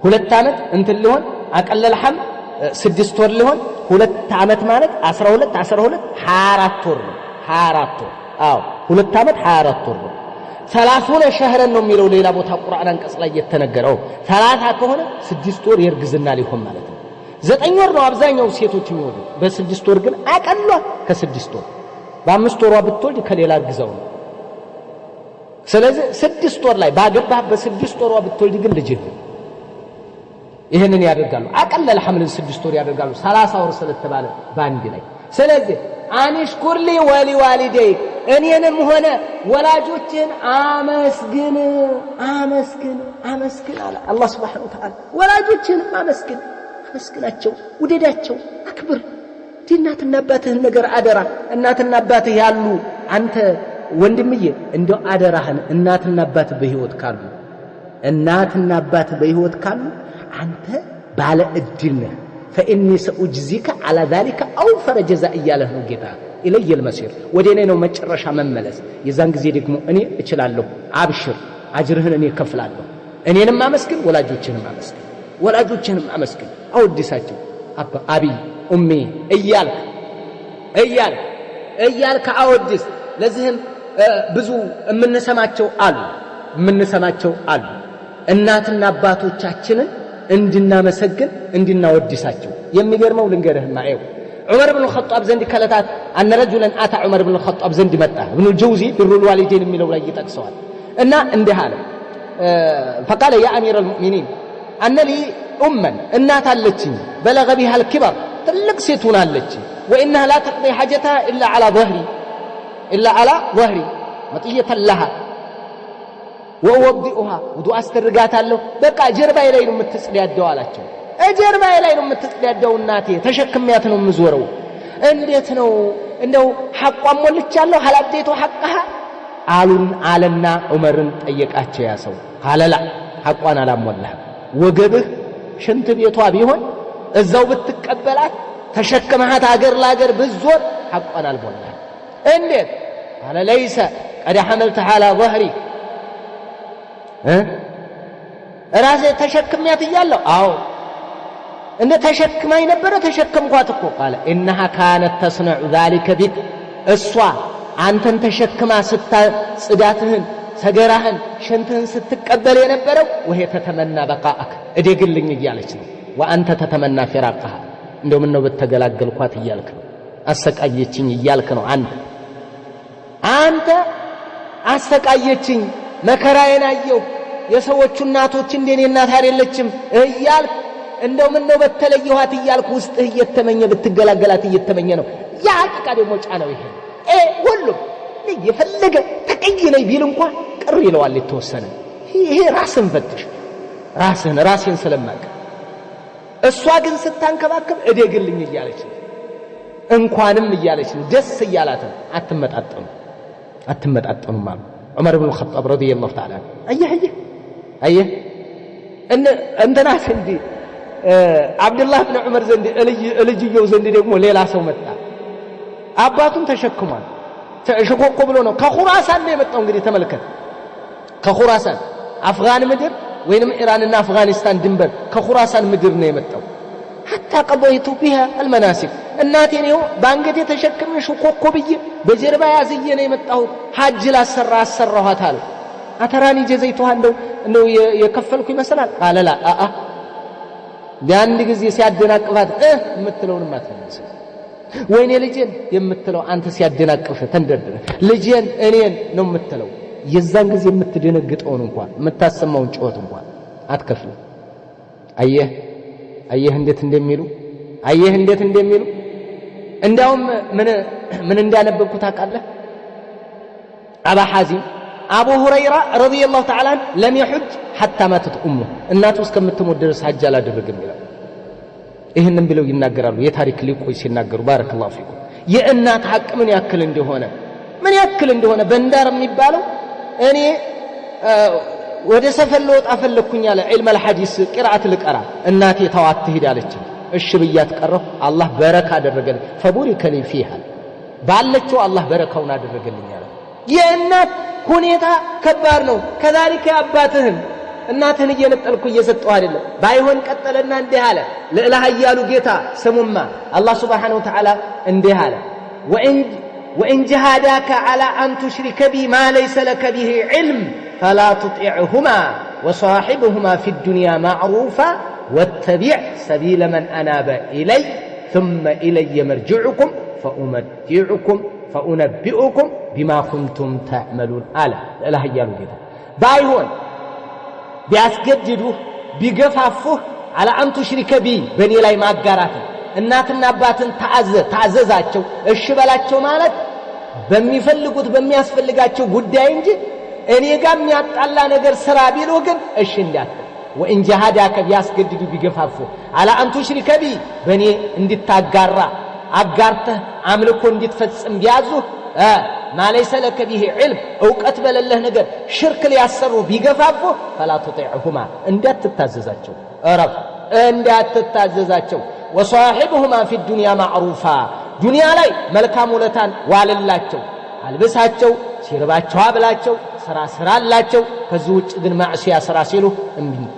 [SPEAKER 1] 2 ዓመት እንትን ሊሆን አቀለል ሐምል 6 ወር ሊሆን 2 ዓመት ማለት 12 24 ወር ነው 24 ወር አዎ 2 ዓመት 24 ወር ነው 30 شهرን ነው የሚለው ሌላ ቦታ ቁርአን አንቀጽ ላይ የተነገረው 30 ከሆነ 6 ወር የርግዝና ሊሆን ማለት ነው 9 ወር ነው አብዛኛው ሴቶች የሚወልዱ በ6 ወር ግን አቀሏ ከ6 ወር በ5 ወሯ ብትወልድ ከሌላ እርግዛው ነው ስለዚህ 6 ወር ላይ ባገባህ በ6 ወሯ ብትወልድ ግን ልጅ ይሄንን ያደርጋሉ አቀለል ሐምልን 6 ወር ያደርጋሉ 30 ወር ስለተባለ ባንዲ ላይ ስለዚህ አንሽኩርሊ ወሊዋሊደይክ እኔንም ሆነ ወላጆችን አመስግን አለ አላህ Subhanahu Wa Ta'ala ወላጆችን አመስግናቸው ውደዳቸው አክብር እናትና አባትህን ነገር አደራ እናትና አባትህ ያሉ አንተ ወንድምዬ እንደው አደራህን እናትና አባትህ በህይወት ካሉ አንተ ባለ እድል ነህ فاني ساجزيك على ذلك اوفر جزاء እያለህ ነው ጌታ ኢለየል መሲር ወደኔ ነው መጨረሻ መመለስ የዛን ጊዜ ደግሞ እኔ እችላለሁ አብሽር አጅርህን እኔ ከፍላለሁ እኔንም አመስግን ወላጆችንም አመስግን አውድሳቸው አባ አቢ ኡሚ እያልክ አውድስ ለዚህም ብዙ የምንሰማቸው አሉ እናትና አባቶቻችንን እንድናመሰግን እንድናወድሳቸው የሚገርመው ልንገርህ ማየው ዑመር ኢብኑ ኸጣብ ዘንድ ከለታት አነ ረጁላን አታ ዑመር ኢብኑ ኸጣብ ዘንድ መጣ ኢብኑ ጀውዚ ቢሩል ዋሊዴን የሚለው ላይ ይጠቅሰዋል እና እንዲህ አለ فقال يا امير المؤمنين ان لي اما እናት አለችኝ بلغ بها الكبر ትልቅ ሴት ሆናለች وانها لا تقضي حاجتها الا على ظهري مطيه لها ووضئها وضوء አስተርጋታለሁ በቃ ጀርባዬ ላይ ነው የምትጽዳደው አላቸው ጀርባዬ ላይ ነው የምትጽዳደው እናቴ ተሸክሚያት ነው የምዞረው እንዴት ነው እንደው ሐቋን ሞልቻለሁ ሐላዴቱ ሐቀሃ አለና ዑመርን ጠየቃቸው ያ ሰው ሐላላ ሐቋን አላሞላህ ወገብህ ሽንት ቤቷ ቢሆን እዛው ብትቀበላት ተሸክመሃት አገር ላገር ብዞር ሐቋን አልሞላህ እንዴት አለ ليس قد حملتها على ظهري ራሴ ተሸክሚያት እያለሁ አዎ እንደ ተሸክማይ ነበር ተሸከምኳት እኮ قال انها كانت تصنع ذلك بك እሷ አንተን ተሸክማ ጽዳትህን ሰገራህን ሽንትህን ስትቀበል የነበረው وهي تتمنى بقاءك እደግልኝ እያለች ነው وانت تتمنى فراقها እንደው ምን ነው በተገላገልኳት እያልክ ነው አሰቃየችኝ እያልክ ነው አንተ አሰቃየችኝ መከራዬን አየሁ የሰዎቹ እናቶች እንደኔ እናት አይደለችም እያልክ እንደው ምን ነው በተለየኋት እያልክ ውስጥህ እየተመኘ ብትገላገላት እየተመኘ ነው ያ ሐቂቃ ደግሞ ጫነው ይሄ ሁሉ የፈለገ ቀይ ነኝ ቢል እንኳን ቅር ይለዋል የተወሰነ ይሄ ራስን ፈትሽ ራስን ስለማቀ እሷ ግን ስታንከባከብ እደግልኝ እያለች እንኳንም እያለች ደስ እያላት አትመጣጠኑ ማለት ዑመር ኢብኑ ኸጣብ ረዲየላሁ ተዓላ አየህ እንትናስ እንዲ አብዱላህ ኢብኑ ዑመር ዘንድ ልጅየው ዘንድ ደግሞ ሌላ ሰው መጣ አባቱን ተሸክሟል ተሽኮኮ ብሎ ነው ከኹራሳን ነው የመጣው እንግዲህ ተመልከት ከኹራሳን አፍጋን ምድር ወይንም ኢራንና አፍጋኒስታን ድንበር ከኹራሳን ምድር ነው የመጣው حتى قضيت بها المناسك እናቴ ነው ባንገቴ ተሸክሜ ሽኮኮ ብዬ በጀርባ ያዝዬ ነው የመጣው ሐጅ አሰራኋታል አተራኒ ጀዘይቱሃ እንደው የከፈልኩ ይመስላል ቃለ ላ ያን ጊዜ ሲያደናቅፋት የምትለውን ማትመልስ ወይኔ ልጄን የምትለው አንተ ሲያደናቅፍ ተንደርደረ ልጄን እኔን ነው የምትለው የዛን ጊዜ የምትደነግጠውን እንኳን የምታሰማውን ጮት እንኳን አትከፍል አየህ እንዴት እንደሚሉ እንዳውም ምን እንዳነበብኩ ታውቃለህ አባ ሐዚም አቡ ሁረይራ ረዲየላሁ ተዓላ ለም ይሁጅ حتى ماتت امه እናቱ እስከምትሞት ድረስ ሐጅ አላደረገም ይላል ይሄንን ብለው ይናገራሉ የታሪክ ሊቆይ ሲናገሩ ባረከላሁ ፊኩም የእናት ሐቅ ምን ያክል እንደሆነ በእንዳር የሚባለው እኔ ወደ ሰፈር ልወጣ ፈለኩኝ አለ ዒልም الحديث ቂራአት ልቀራ እናቴ ተዋት ትሄዳለች እሺ ብያት ቀረሁ አላህ በረካ አደረገልኝ فبورك لي فيها ባለችው አላህ በረካውን አደረገልኝ አለ የእናት ሁኔታ ከባድ ነው كذلك አባትህን እናትህን እየነጠልኩ እየሰጠው አይደለም ባይሆን ቀጠለና እንዲህ አለ ለኢላህ ያሉ ጌታ ስሙማ አላህ Subhanahu Wa Ta'ala እንዲህ አለ وإن جهاداك على أن تشرك بي ما ليس لك به علم فلا تطيعهما وصاحبهما في الدنيا معروفا واتبع سبيل من أناب إلي ثم إلي مرجعكم فأنبئكم بما كنتم تعملون إله يالو كده بايهون بياسجددوه بيقفافوه على أن تشرك بي بني لاي ما قراته እናትና አባትን ታዘዛቸው እሺ በላቸው ማለት በሚፈልጉት በሚያስፈልጋቸው ጉዳይ እንጂ እኔ ጋር የሚያጣላ ነገር ስራ ቢሉ ግን እሺ እንዳትል ወእን ጀሃዳከ ቢያስገድዱ ቢገፋፉ አላ አንቱ ሽሪከ ቢ በኔ እንድታጋራ አጋርተህ አምልኮ እንድትፈጽም ቢያዙ ማለይሰ ለከ ቢሂ ዒልም እውቀት በለለህ ነገር ሽርክ ሊያሰሩ ቢገፋፉ فلا تطيعهما እንዳትታዘዛቸው وصاحبهما في الدنيا معروفا دنيا لاي ملكام ولتان واللاچو አልበሳቸው ሲርባቸው አብላቸው ስራ አላቸው ከዚህ ውጭ ግን ማዕሲያ ስራ ሲሉ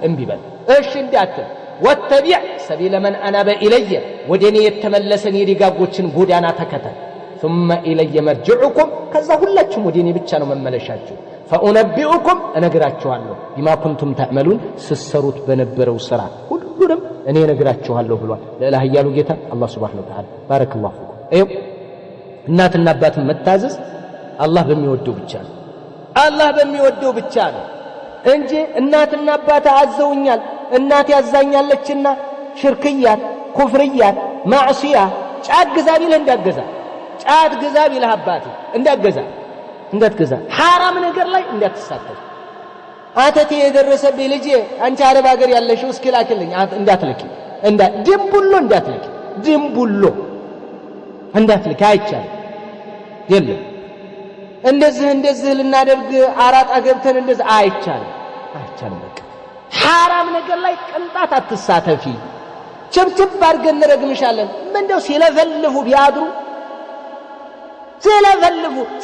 [SPEAKER 1] እንቢበል እሺ እንዳትል ወተቢዕ ሰቢለ መን አናበ ኢለየ ወደኔ የተመለሰን የዲጋጎችን ጎዳና ተከተል ثم ኢለየ መርጅዑኩም ከዛ ሁላችሁም ወደኔ ብቻ ነው መመለሻችሁ فأنبئكم እነግራችኋለሁ ቢማ ኩንቱም ተዕመሉን ስሰሩት በነበረው ስራ ሁሉንም እኔ እነግራችኋለሁ ብሏል ለኢላህ ያሉ ጌታ አላህ Subhanahu Wa Ta'ala ባረከላሁ ፊኩም እናትና አባትን መታዘዝ አላህ በሚወደው ብቻ ነው እንጂ እናትና አባት አዘውኛል እናት ያዛኛለችና ሽርክያት ኩፍርያት ማዕሲያ ጫት ግዛ ቢልህ እንዳትገዛ ጫት ግዛ ቢልህ አባት እንዳትገዛ حرام ነገር ላይ እንዳትሳተፍ አተቴ የደረሰብኝ ልጄ አንቺ አረብ ሀገር ያለሽው እስኪ ላክልኝ እንዳትልኪ ድምቡሎ እንዳትልኪ አይቻልም የለም እንደዚህ ልናደርግ አራጣ ገብተን እንደዚህ አይቻልም በቃ حرام ነገር ላይ ቅንጣት አትሳተፊ ችብችብ አድርገን እንረግምሻለን ምንድነው ሲለፈልፉ ቢያድሩ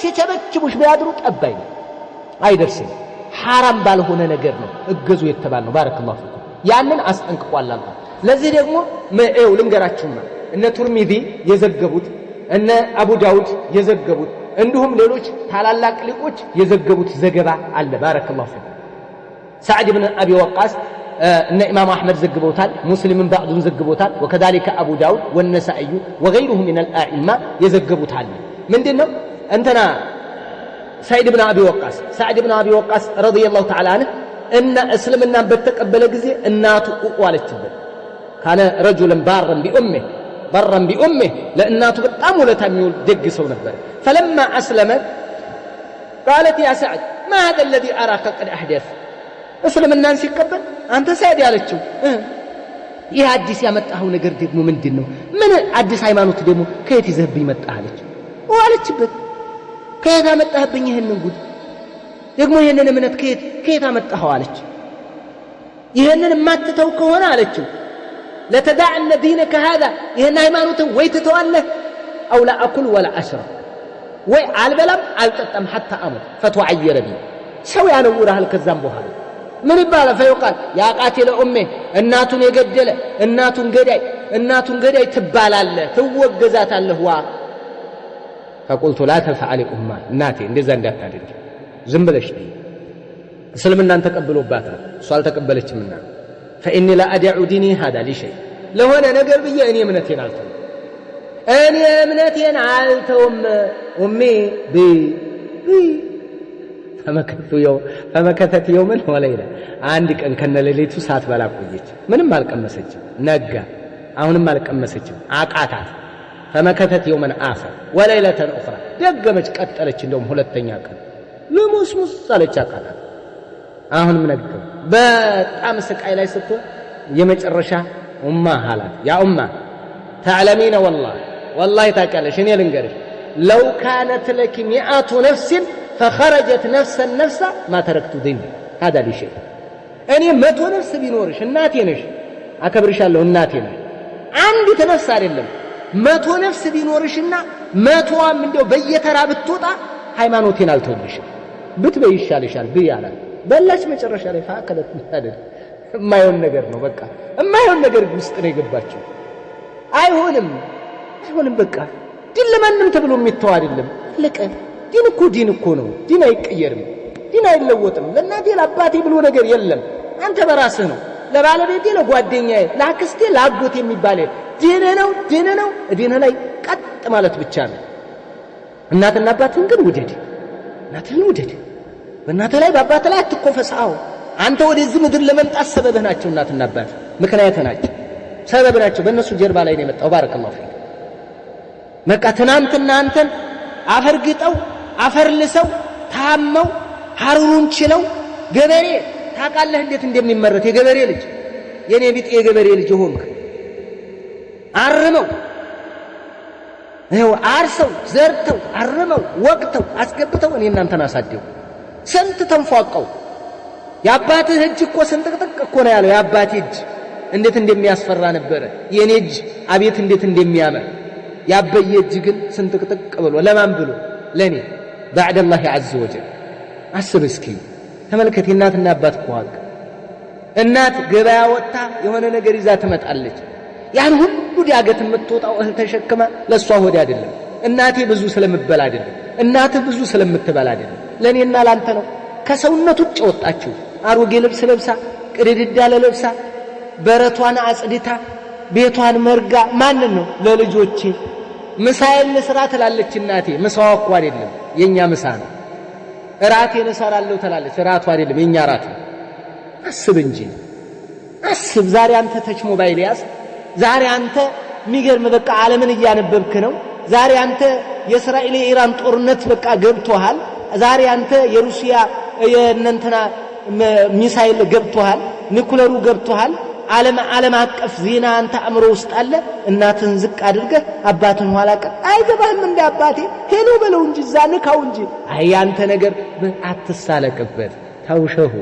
[SPEAKER 1] ሲቸበችቡሽ ቢያድሩ ጠባይ አይደርስም حرام ባልሆነ ነገር ነው እገዙ የተባለው ባረከላሁ ፊኩም ያንን አስጠንቅቋል አላህ ለዚህ ደግሞ መኤው ልንገራችሁና እነ ቱርሚዚ የዘገቡት እነ አቡ ዳውድ የዘገቡት እንዲሁም ሌሎች ታላላቅ ሊቆች የዘገቡት ዘገባ አለ ባረከላሁ ፊኩም سعد بن أبي وقاص ان امام احمد زغبوتال مسلم بعضهم زغبوتال وكذلك ابو داود والنسائي وغيرهم من الائمه يزغبوتال ምንድነው እንተና سعد بن ابي وقاص رضي الله تعالى عنه ان اسلمنا በተቀበለ ጊዜ እናቱ ቋለችበት ካነ رجلا برا بامه ለእናቱ በጣም ወለታ የሚውል ደግ ሰው ነበር فلما اسلم قالت يا سعد ما هذا الذي أراك قد أحدث اسلم الناس يقبل أنت سعد ያለችው ይህ አዲስ ያመጣው ነገር ደግሞ ምንድነው ምን አዲስ ሃይማኖት ደግሞ ከየት ይዘህብኝ መጣህ አለች ወአለችበት ከየት አመጣህብኝ ይሄንን ጉድ ደግሞ ይሄንን እምነት ከየት አመጣኸው አለች ይሄንን ማትተው ከሆነ አለችው لتدعن دينك هذا ይሄን ሃይማኖት ወይ ትተዋለህ أو لا أكل ولا أشرب ወይ አልበላም አልጠጣም حتى أموت فتعير بي ሰው ያነውራል ከዛም በኋላ ምን ይባላል فيقال يا قاتل أمه እናቱን የገደለ እናቱን ገዳይ ትባላለህ ትወገዛታለህ ዋ فقلت لا تفعل أمه እናቴ እንደዛ እንዳታደርጊ ዝም ብለሽ እስልምናን ተቀበሉባታል እሷ አልተቀበለችምና فإني لا أدع ديني هذا لشيء ለሆነ ነገር ብዬ እኔ እምነቴን አልተውም أمي فمكثت يوما وليلة አንድ ቀን ከነሌሊቱ ሳትበላ ቆየች ምንም አልቀመሰችም ነጋ አሁንም አልቀመሰችም አቃታት فمكثت يوما آخر وليلة أخرى ደገመች ቀጠለች እንደውም ሁለተኛ ቀን ለሙስሙስ አለች አቃታት አሁንም ነጋ በጣም ስቃይ ላይ ስትሆን የመጨረሻ ሀላት ያ تعلمين والله ታውቂያለሽ እኔ ልንገርሽ لو كانت لك 100 نفس فخرجت نفسا ما تركت ديني هذا لشيء እኔ 100 ነፍስ ቢኖርሽ እናቴ ነሽ አከብርሻለሁ እናቴ ነሽ አንዲት ነፍስ አይደለም 100 ነፍስ ቢኖርሽና 100ም እንደው በየተራ ብትወጣ ሃይማኖቴን አልተውልሽም ብትበይ ይሻልሻል ብያለሁ በላሽ መጨረሻ ላይ ፈአከለት ምታደር የማይሆን ነገር ነው በቃ የማይሆን ነገር ውስጥ ነው የገባችው አይሆንም በቃ ዲን ለማንም ተብሎ የሚተው አይደለም ለቀ ዲን እኮ ነው ዲን አይቀየርም ዲን አይለወጥም ለእናቴ ለአባቴ ብሎ ነገር የለም አንተ በራስህ ነው ለባለቤቴ ለጓደኛዬ ለአክስቴ ለአጎቴ የሚባል ዲን ነው ዲን ላይ ቀጥ ማለት ብቻ ነው እናትና አባትን ግን ውደድ እናትህን ውደድ በእናትህ ላይ በአባትህ ላይ አትኮፈሳው አንተ ወደዚህ ምድር ለመምጣት ሰበብህ ናቸው እናትና አባት ምክንያትህ ናቸው ሰበብ ናቸው በእነሱ ጀርባ ላይ ነው የመጣው ባረከላሁ ፊክ መቃ ትናንትና አንተን አፈርግጠው አፈርልሰው ታመው ሐሩሩን ችለው ገበሬ ታውቃለህ እንዴት እንደሚመረት የገበሬ ልጅ የኔ ቢጤ የገበሬ ልጅ ሆንክ አርመው ይኸው አርሰው ዘርተው አርመው ወቅተው አስገብተው እኔ እናንተን አሳደው ስንት ተንፏቀው የአባትህ እጅ እኮ ስንጥቅጥቅ እኮ ነው ያለው የአባቴ እጅ እንዴት እንደሚያስፈራ ነበር የኔ እጅ አቤት እንዴት እንደሚያምር ያበየ እጅ ግን ስንጥቅጥቅ ብሎ ለማን ብሎ ለኔ بعد الله عز وجل አስብ እስኪ ተመልከት እናትና አባት ቋቅ እናት ገበያ ወጣ የሆነ ነገር ይዛ ትመጣለች ያን ሁሉ ዲያገት የምትወጣው እህል ተሸክማ ለሷ ሆድ አይደለም እናቴ ብዙ ስለምበላ አይደለም እናት ብዙ ስለምትበላ አይደለም ለኔና ላንተ ነው ከሰውነቱ ውጭ ወጣችው አሮጌ ልብስ ለብሳ ቅድድዳ ለብሳ በረቷን አጽድታ ቤቷን መርጋ ማን ነው ለልጆቼ ምሳዬን ስራ ትላለች እናቴ ምሳዋ እኮ አይደለም የኛ ምሳ ነው እራቴን እሰራለሁ ትላለች እራቱ አይደለም የኛ እራት ነው አስብ እንጂ አስብ ዛሬ አንተ ተች ሞባይል ያዝ ዛሬ አንተ የሚገርም በቃ ዓለምን እያነበብክ ነው ዛሬ አንተ የእስራኤል የኢራን ጦርነት በቃ ገብቶሃል ዛሬ አንተ የሩሲያ የእነንተና ሚሳኤል ገብቶሃል ኒኩለሩ ገብቶሃል ዓለም አቀፍ ዜና አንተ አእምሮ ውስጥ አለ እናትን ዝቅ አድርገህ አባትን ኋላ ቀር አይገባህም እንደ አባቴ ሄሎ በለው እንጂ ዛንካው እንጂ አይ አንተ ነገር አትሳለቅበት ታውሸሁ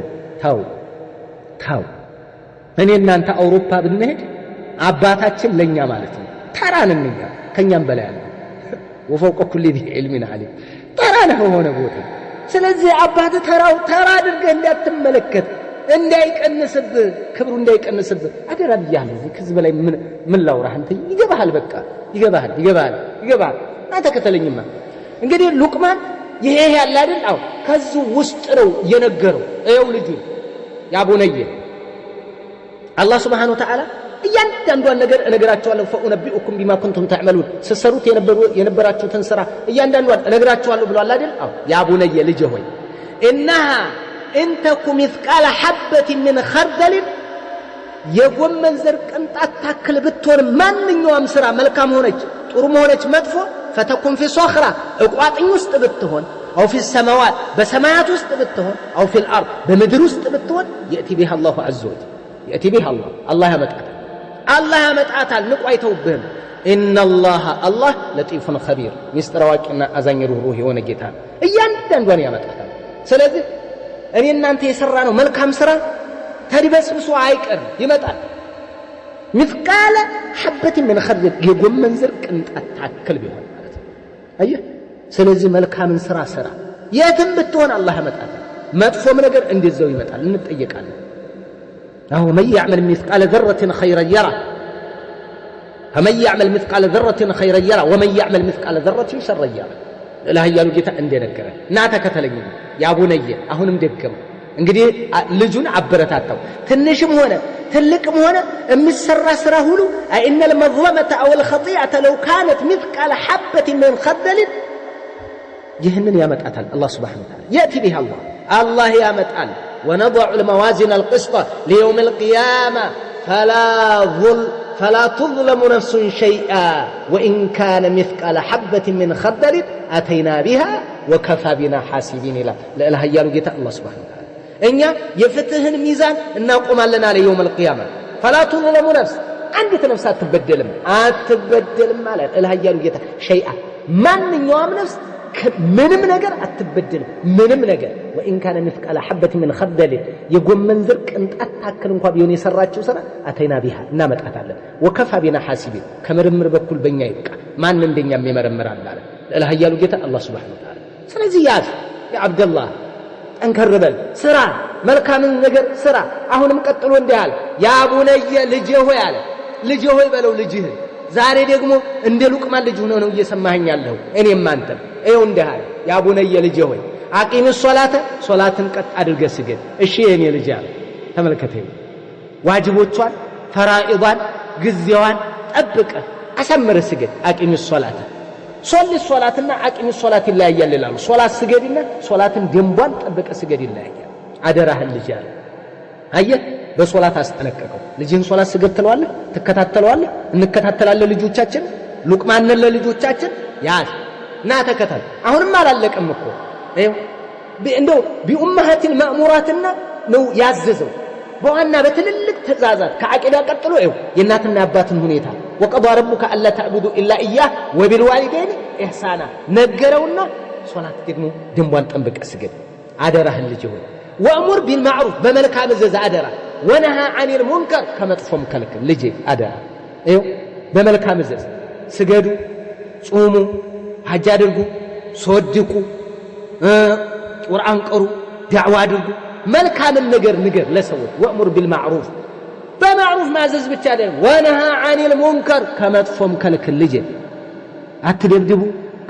[SPEAKER 1] ታው እኔ እናንተ አውሮፓ ብንሄድ አባታችን ለኛ ማለት ነው ተራንኛ ከኛም በላይ አለ ወፈውቀ ኩሊ ذي علم عليم ተራነህ ሆነ ቦታ ስለዚህ አባት ተራ አድርገህ እንዳትመለከት እንዳይቀንስብህ ክብሩ እንዳይቀንስብህ አደራ ብያለሁ እዚህ ከዚህ በላይ ምን ላውራህ አንተ ይገባሃል በቃ ይገባሃል አንተ ከተለኝማ እንግዲህ ሉቅማን ይሄ ያለ አይደል አው ከዚህ ውስጥ ነው የነገረው እየው ልጅ ያቡነየ አላህ Subhanahu Wa Ta'ala እያንዳንዷን ነገር እነግራቸዋለሁ ፈኡነቢኡኩም ቢማ ኩንቱም ተዕመሉን ስሰሩት የነበራችሁትን ስራ እያንዳንዷን እነግራቸዋለሁ ብሏል አይደል አው ያቡነየ ልጅ ሆይ انها انتك مثقال حبه من خردل የጎመን ዘር ቅንጣት ታክል ብትሆን ማንኛውም ስራ መልካም ሆነች ጥሩ ሆነች መጥፎ فتكون في صخره እቋጥኝ ውስጥ ብትሆን أو في السماوات بسماوات وسط بتهون أو في الأرض بمدر وسط بتهون يأتي بها الله عز وجل يأتي بها الله متعاتل نقوى توبهم إن الله لطيف خبير مسترواك إن أزاني روحي ونجيتها إيان دنوانيا متعاتل سلازي أن أنت يسرانو ملكام سرا تاري بس بسوا عايكر يمتعال مثقال حبة من خردل يقوم منزل كنت أتعكل بها أيه سلازي ملكام سرا يتم بتون الله متعاتل ما تفهم نقر عند الزوي متعال نتأيك عنه أهو من يعمل مثقال ذرة خيرا يرى فمن يعمل مثقال ذرة خيرا يرى ومن يعمل مثقال ذرة شرا يرى لا هيالو جيتا عندي نكره ناتا كتلني يا بني አሁንም ደገም እንግዲህ ልጁን አበረታታው ትንሽም ሆነ ትልቅም ሆነ የሚሰራ ስራ ሁሉ ان المظلمه او الخطيئه لو كانت مثقال حبه من خردل ይህንን ያመጣታል الله سبحانه وتعالى ياتي بها الله ያመጣል ونضع الموازين القسط ليوم القيامه فلا تظلم نفس شيئا وإن كان مثقال حبة من خردل أتينا بها وكفى بنا حاسبين لا هيالو جيتا الله سبحانه وتعالى إنيا يفتهن ميزان نقوم لنا ليوم القيامة فلا تظلم نفس عندك نفسها تبدلم مالك لا هيالو جيتا شيئا من يوم نفس ምንም ነገር አትበደልም ምንም ነገር وان كان مثقال حبه من خردل يقوم منذر ቅንጣት ታክል እንኳን ቢሆን የሰራችው ስራ አተይና ቢሃ እናመጣታለን وكفى بنا حاسبين ከምርምር በኩል በእኛ ይብቃ ማን እንደኛ የሚመረምራል አለ ለላህ ያሉ ጌታ አላህ Subhanahu Wa Ta'ala ስለዚህ ያ አብደላህ እንከርበል ስራ መልካምን ነገር ስራ አሁንም ቀጥሎ እንዲያል ያ ቡነየ ልጄ ሆይ አለ ልጄ ሆይ በለው ልጅህን ዛሬ ደግሞ እንደ ሉቅማን ልጅ ሆኖ ነው እየሰማኸኝ ያለው እኔም አንተም እየው እንደሃል ያ ቡነየ ልጄ ሆይ አቂም ሶላትን ቀጥ አድርገህ ስገድ እሺ የኔ ልጅ አለ ተመልከተኝ ዋጅቦቿን ፈራኢዷን ግዜዋን ጠብቀህ አሰምረህ ስገድ አቂም ሶላትና አቂም ሶላት ይለያያል ይላሉ ሶላት ስገድና ሶላትን ደንቧን ጠብቀህ ስገድ ይለያያል አደራህን ልጅ አለ አየህ በሶላት አስጠነቀቀው ልጅህን ሶላት ስገድ ትለዋለህ ትከታተለዋለህ እንከታተላለን ልጆቻችን ሉቅማንን ለልጆቻችን ያዝ ና ተከታተል አሁንም አላለቀም እኮ እንደው ቢኡማሃቲል ማእሙራትና ነው ያዘዘው በዋና በትልልቅ ትእዛዛት ከአቂዳ ቀጥሎ የእናትና አባትን ሁኔታ وقضى ربك الا تعبدوا الا اياه وبالوالدين احسانا ነገረውና ሶላት ደግሞ ደንቧን ጠብቀህ ስገድ አደራህን ልጅ ሆይ وامر بالمعروف በመልካም ዘዝ አደራ ونهى عن المنكر ከመጥፎም ከልክል ልጅ አደራ በመልካም ዘዝ ስገዱ ጾሙ ሐጅ አድርጉ ሶድቁ ቁርአን ቀሩ ዳዕዋ አድርጉ መልካም ነገር ለሰዎች وامر بالمعروف በማዕሩፍ ማዘዝ ብቻ አይደለም ونهى عن المنكر ከመጥፎም ከልክል ልጅ አትደብድቡ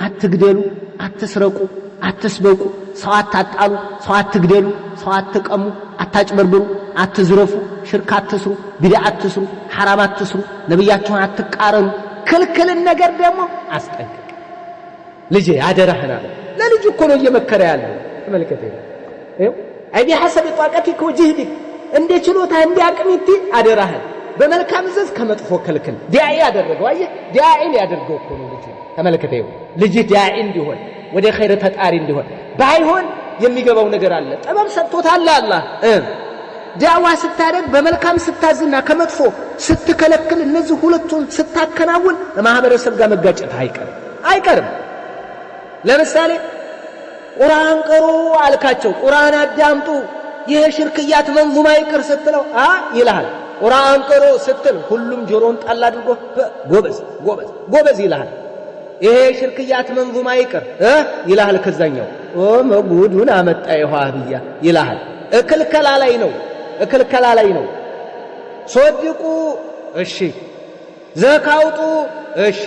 [SPEAKER 1] አትግደሉ አትስረቁ አትስበቁ ሰው አታጣሉ ሰው አትግደሉ ሰው አትቀሙ አታጭበርብሩ አትዝረፉ ሽርክ አትስሩ ቢድዓ አትስሩ ሐራም አትስሩ ነብያችሁን አትቃረኑ ክልክልን ነገር ደግሞ አስጠንቅቅ ልጅ አደራህና ለልጅ እኮ ነው እየመከረ ያለው ተመልከተኝ አይዲ ሐሰብ ጧቀቲክ ወጅህዲክ እንደ ችሎታ እንደ አቅሚቲ አደራህን በመልካም ዘዝ ከመጥፎ ከልክል ዳዒ ያደረገው አየህ ዳዒን ያደርገው እኮ ነው ልጅ ተመልከተኝ ልጅ ዳዒ እንዲሆን ወደ ኸይር ተጣሪ እንዲሆን ባይሆን የሚገባው ነገር አለ ጠበብ ሰጥቶታል አላህ ዳዋ ስታደርግ በመልካም ስታዝና ከመጥፎ ስትከለክል እነዚህ ሁለቱን ስታከናውን ማህበረሰብ ጋር መጋጨት አይቀርም ለምሳሌ ቁርአን ቀሩ አልካቸው ቁርአን አዳምጡ ይሄ ሽርክያት መንዙማ ይቅር ስትለው ይልሃል ቁርአን ቀሩ ስትል ሁሉም ጆሮን ጣል አድርጎ ጎበዝ ይልሃል ይሄ ሽርክያት መንዙማ ይቅር ይልሃል ከዛኛው መጉዱን አመጣ ይዋህብያ ይልሃል እክልከላ ላይ ነው ሶድቁ እሺ ዘካውጡ እሺ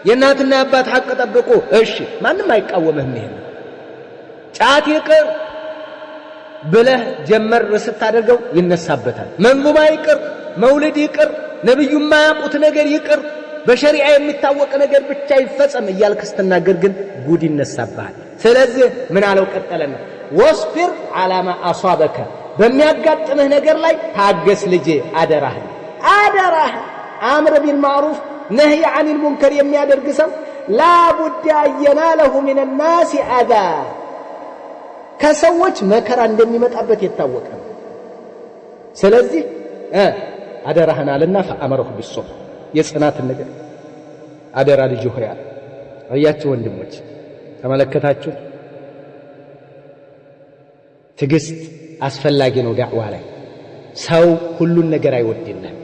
[SPEAKER 1] የእናትና አባት ሐቅ ጠብቁ እሺ ማንም አይቃወምህም ይሄ ጫት ይቅር ብለህ ጀመር ስታደርገው ይነሳበታል መንዙማ ይቅር መውሊድ ይቅር ነብዩ ማያቁት ነገር ይቅር በሸሪዓ የሚታወቅ ነገር ብቻ ይፈጸም እያልክ ስትናገር ግን ጉድ ይነሳብሃል ስለዚህ ምን አለው ቀጠለና ወስቢር على ما اصابك በሚያጋጥምህ ነገር ላይ ታገስ ልጄ አደራህ አምር بالمعروف نهي عن المنكر የሚያደርግ ሰው لا بد يناله من الناس اذى ከሰዎች መከራ እንደሚመጣበት የታወቀ ነው። ስለዚህ አደራህናልና ፈአመረሁ ቢሶብር የጽናትን ነገር አደራ ልጅ ሆይ አለ። አያችሁ ወንድሞች ተመለከታችሁ፣ ትዕግስት አስፈላጊ ነው ዳዕዋ ላይ። ሰው ሁሉን ነገር አይወድልህም፣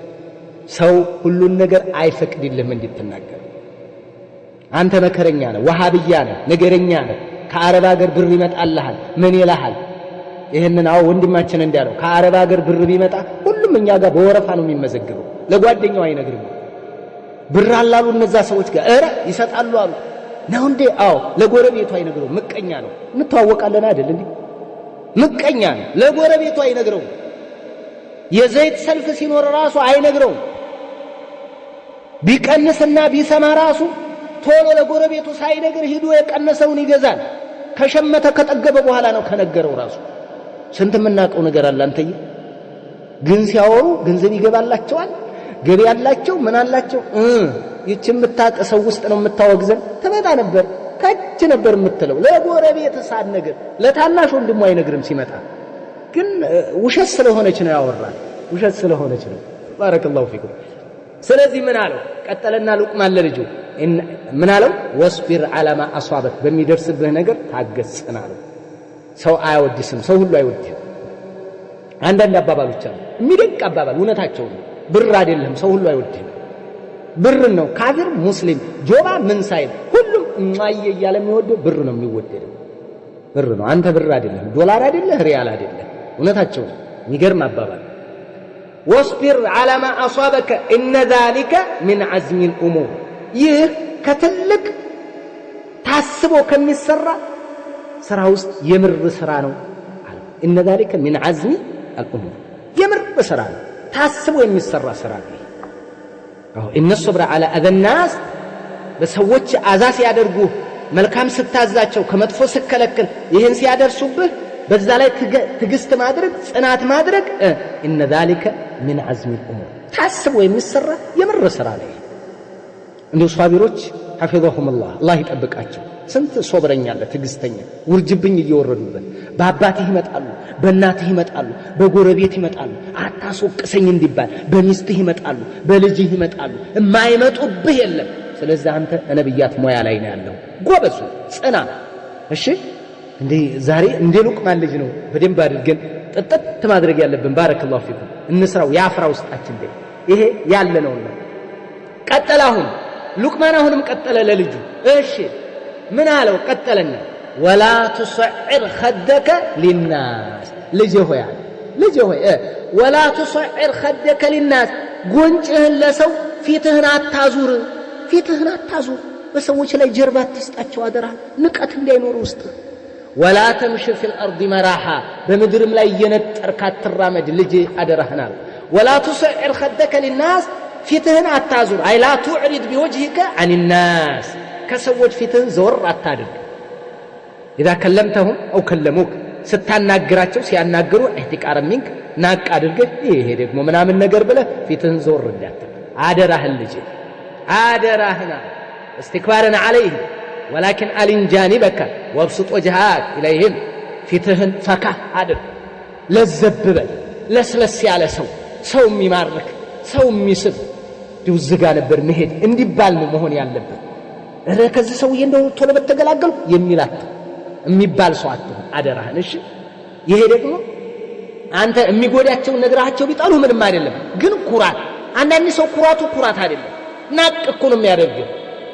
[SPEAKER 1] ሰው ሁሉን ነገር አይፈቅድልህም እንድትናገር። አንተ መከረኛ ነህ፣ ወሃብያ ነህ፣ ነገረኛ ነህ፣ ከአረብ ሀገር ብር ይመጣልሃል ምን ይልሃል? ይህንን ወንድማችን እንዳለው ከአረብ ሀገር ብር ቢመጣ ሁሉም እኛ ጋር በወረፋ ነው የሚመዘግበው። ለጓደኛው አይነግርም። ብር አላሉ እነዛ ሰዎች ጋር ይሰጣሉ አሉ ነው እንዴ? ለጎረቤቱ አይነግረው። ምቀኛ ነው። እንተዋወቃለን አይደል እንዴ? ምቀኛ ነው። ለጎረቤቱ አይነግረው። የዘይት ሰልፍ ሲኖር ራሱ አይነግረው። ቢቀንስና ቢሰማ ራሱ ቶሎ ለጎረቤቱ ሳይነግር ሄዶ የቀነሰውን ይገዛል። ከሸመተ ከጠገበ በኋላ ነው ከነገረው ራሱ። ስንት የምናውቀው ነገር አለ አንተዬ። ግን ሲያወሩ ገንዘብ ይገባላቸዋል፣ ገቢ ያላቸው ምን አላቸው። ይህች የምታውቅ ሰው ውስጥ ነው የምታወግዘን። ትመጣ ነበር ከች ነበር የምትለው ለጎረቤት ሳትነግር። ለታናሽ ወንድሙ አይነግርም ሲመጣ። ግን ውሸት ስለሆነች ነው ያወራል፣ ውሸት ስለሆነች ነው። ባረከላሁ ፊኩም። ስለዚህ ምን አለው ቀጠለና ሉቅማን ለልጁ ምን አለው? ወስቢር ዐለማ አሷበክ በሚደርስብህ ነገር ታገስ አለው። ሰው አይወድስም፣ ሰው ሁሉ አይወድም። አንዳንድ አባባሎች አሉ የሚደንቅ አባባል፣ እውነታቸው ነው። ብር አይደለም ሰው ሁሉ አይወድም፣ ብር ነው። ካፊር ሙስሊም ጆባ ምን ሳይል ሁሉም እማዬ እያለ የሚወደው ብር ነው የሚወደደው፣ ብር ነው። አንተ ብር አይደለም፣ ዶላር አይደለም፣ ሪያል አይደለም። እውነታቸው ነው። የሚገርም አባባል። ወስቢር ዐለማ አሷበከ ኢነ ዛሊከ ሚን ዐዝሚል ኡሙር ይህ ከትልቅ ታስቦ ከሚሰራ ስራ ውስጥ የምር ስራ ነው አለ። ኢነ ዛሊከ ሚን ዐዝሚ አልኡሙር የምር ስራ ነው፣ ታስቦ የሚሰራ ስራ ነው። ኢነ ሶብረ ዐላ አዘናስ በሰዎች አዛ ሲያደርጉ መልካም ስታዛቸው ከመጥፎ ስከለክል ይህን ሲያደርሱብህ በዛ ላይ ትዕግስት ማድረግ ጽናት ማድረግ ኢነ ዛሊከ ሚን ዐዝሚ አልኡሙር ታስቦ የሚሰራ የምር ስራ ነው። እንዲሁ ሷቢሮች ሐፊዘሁሙላህ አላህ ይጠብቃቸው። ስንት ሶብረኛ አለ ትዕግስተኛ፣ ውርጅብኝ እየወረዱበት በአባትህ ይመጣሉ፣ በእናትህ ይመጣሉ፣ በጎረቤት ይመጣሉ፣ አታስወቅሰኝ እንዲባል በሚስትህ ይመጣሉ፣ በልጅህ ይመጣሉ፣ የማይመጡብህ የለም። ስለዚህ አንተ ነብያት ሙያ ላይ ነው ያለው። ጎበዙ ጽና። እሺ እንዴ ዛሬ እንደ ሉቅማን ልጅ ነው በደንብ አድርገን ጥጥት ማድረግ ያለብን። ባረከላሁ ፊኩም እንስራው፣ ያፍራ ውስጣችን። ይሄ ያለ ነውና ቀጠለ። አሁን ሉቅማን አሁንም ቀጠለ ለልጁ። እሺ ምን አለው? ቀጠለና ወላ ቱሰዕር ኸደከ ሊናስ ልጅ ሆይ አለ ልጅ ሆይ ወላ ቱሰዕር ኸደከ ሊናስ ጉንጭህን ለሰው ፊትህን አታዙር፣ ፊትህን አታዙር። በሰዎች ላይ ጀርባ አትስጣቸው አደራ፣ ንቀት እንዳይኖር ውስጥ። ወላ ተምሽ ፊል አርድ መራሓ በምድርም ላይ እየነጠርክ አትራመድ ልጅ አደራህን አለ። ወላ ቱሰዕር ኸደከ ሊናስ ፊትህን አታዙር። አይ ላ ቱዕሪድ ቢወጅሂከ አን ናስ ከሰዎች ፊትህን ዘወር አታድርግ። ኢዛ ከለምተሁም አው ከለሙክ ስታናግራቸው ሲያናግሩ ኢህቲቃረ ሚንክ ናቅ አድርገህ ይሄ ደግሞ ምናምን ነገር ብለህ ፊትህን ዘወር እንዳትል አደራህን ልጅ አደራህን። እስትክባረን ዐለይህም ወላኪን አሊን ጃኒበከ ወብሱጥ ወጅሃክ ኢለይህም ፊትህን ፈካ አድርግ። ለዘብ በል ለስለስ ያለ ሰው የሚማርክ ሰው የሚስብ ድውዝጋ ነበር መሄድ እንዲባል ነው መሆን ያለበት። ከዚህ ሰውዬ እንደው ቶሎ በተገላገልኩ የሚላት የሚባል ሰው አትሁን አደራህን። እሺ ይሄ ደግሞ አንተ የሚጎዳቸውን ነግራቸው ቢጣሉ ምንም አይደለም። ግን ኩራት፣ አንዳንድ ሰው ኩራት አይደለም ናቅ እኮ ነው የሚያደርገው።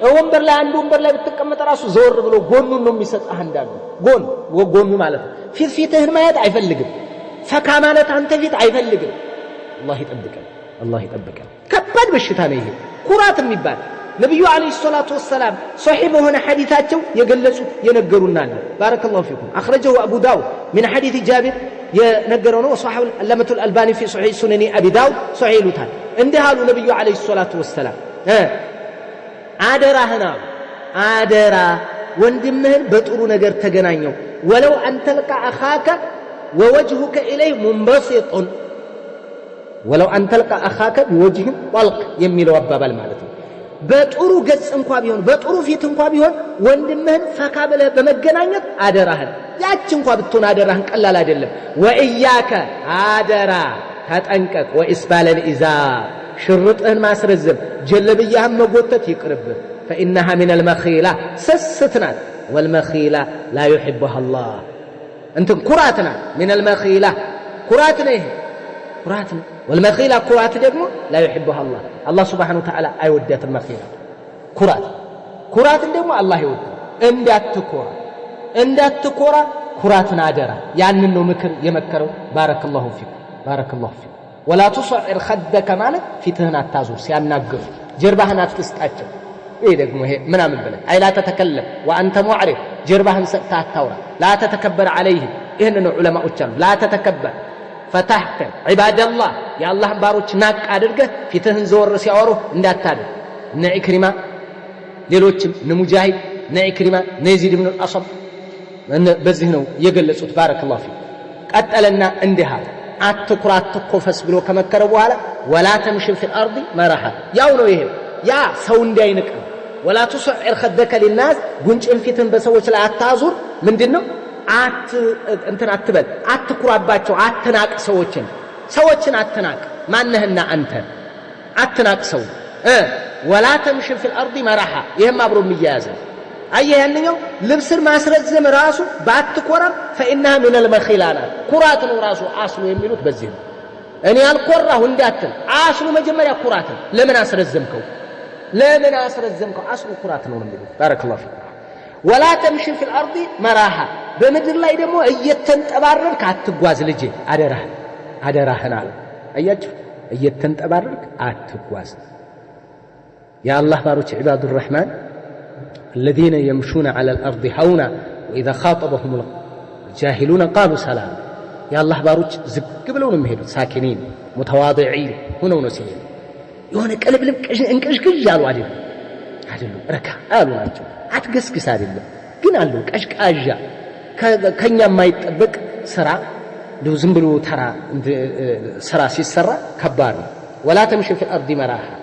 [SPEAKER 1] ወንበር ላይ አንዱ ወንበር ላይ ብትቀመጥ ራሱ ዘወር ብሎ ጎኑን ነው የሚሰጥህ። አንዳንዱ ጎኑ ማለት ነው ፊትህን ማየት አይፈልግም። ፈካ ማለት አንተ ፊት አይፈልግም። አላህ ይጠብቀን፣ አላህ ይጠብቀን። ከባድ በሽታ ነው ይሄ ኩራት የሚባል። ነብዩ አለይሂ ሰላቱ ወሰላም ሶሒህ በሆነ ሐዲታቸው የገለጹት የነገሩናል። ባረከላሁ ፊኩም አኽረጀሁ አቡ ዳውድ من حديث جابر የነገረው ነው። صحيح علامة الألباني في صحيح سنن أبي داود صحيح ሉታል። እንዲህ አሉ ነብዩ አለይሂ ሰላቱ ወሰላም አደራህና አደራ ወንድምህን በጥሩ ነገር ተገናኘው። ወለው አንተልቃ አኻከ ወወጅሁከ ኢለይህ ሙንበሲጡን ወለው አንተልቃ አኻከ ቢወጅህ ጠልቅ የሚለው አባባል ማለት ነው። በጥሩ ገጽ እንኳን ቢሆን በጥሩ ፊት እንኳን ቢሆን ወንድምህን ፈካ ብለህ በመገናኘት አደራህን ያች እንኳን ብትሆን አደራህን ቀላል አይደለም ወኢያከ አደራ ተጠንቀቅ ወኢስባለል ኢዛር ሽርጥህን ማስረዘም ጀለብያህን መጎተት ይቅርብህ فإنها من المخيلة سستنا والمخيلة لا يحبها الله أنتم كراتنا من المخيلة كراتنا كراتنا والمخيلة كرات دقمو لا يحبها الله الله سبحانه وتعالى أيودات المخيلة كرات دقمو الله يود اندات تكورا كراتنا عدرا يعني إنه مكر يمكروا بارك الله فيكم ولا تصعر خدك مالك في تهنا التازور سياناقر جربهنا تستأجر ايه دقمو هي منامل بلد اي لا تتكلم وانت معرف جربهن تاتورا لا تتكبر عليه إنه علماء الجنة لا تتكبر فتحت عباد الله يا الله باروች ናቅ አድርገህ ፊትህን ዘወር ሲያወሩ እንዳታደርግ ነኢክሪማ ሌሎችም ነሙጃሂድ ነኢክሪማ ነዚድ ኢብኑ አልአስም በዚህ ነው የገለጹት ባረከላሁ ፊክ ቀጠለና እንዲህ አለ አትኩራ አትኮፈስ ብሎ ከመከረ በኋላ ወላ ተምሽ في الارض مرحا ያው ነው ይሄ ያ ሰው እንዳይንቅ ወላ تصعر خدك للناس ጉንጭን ፊትን በሰዎች ላይ አታዙር ምንድነው እንትን አትበል አትኩራባቸው አትናቅ ሰዎችን አትናቅ ማነህና አንተ አትናቅ ሰው ولا تمشي في الارض مرحا ይሄም አብሮ የሚያያዝ አየህ ያንኛው ልብስን ማስረዘም ራሱ ባትኮራም فإنها من المخيلة ኩራት ነው ራሱ አስሉ የሚሉት በዚህ ነው እኔ አልኮራሁ እንዳትል አስሉ መጀመሪያ ኩራት ለምን አስረዘምከው አስሉ ኩራት ነው የሚሉት ባረከላሁ ፊክ ولا تمشي في الارض مرحا በምድር ላይ ደግሞ እየተንጠባረርክ አትጓዝ ልጄ አደራህን አለ አያችሁ እየተንጠባረርክ አትጓዝ يا الله ባሮች عباد الرحمن الذين يمشون على الارض هونا واذا خاطبهم الجاهلون قالوا سلام يا الله ባሮች ዝቅ ብለው ነው የሚሄዱት ሳኪኒን متواضعين ሆነው ነው ሲሄዱ የሆነ ቀልብልም እንቅሽቅሽ ያሉ አይደለም ረካ አሉ ናቸው አትገስግስ አይደለም ግን አሉ ቀሽቃዣ ከኛ የማይጠበቅ ስራ ዝም ብሎ ተራ ስራ ሲሰራ ከባድ ነው ولا تمشي في الارض مرحا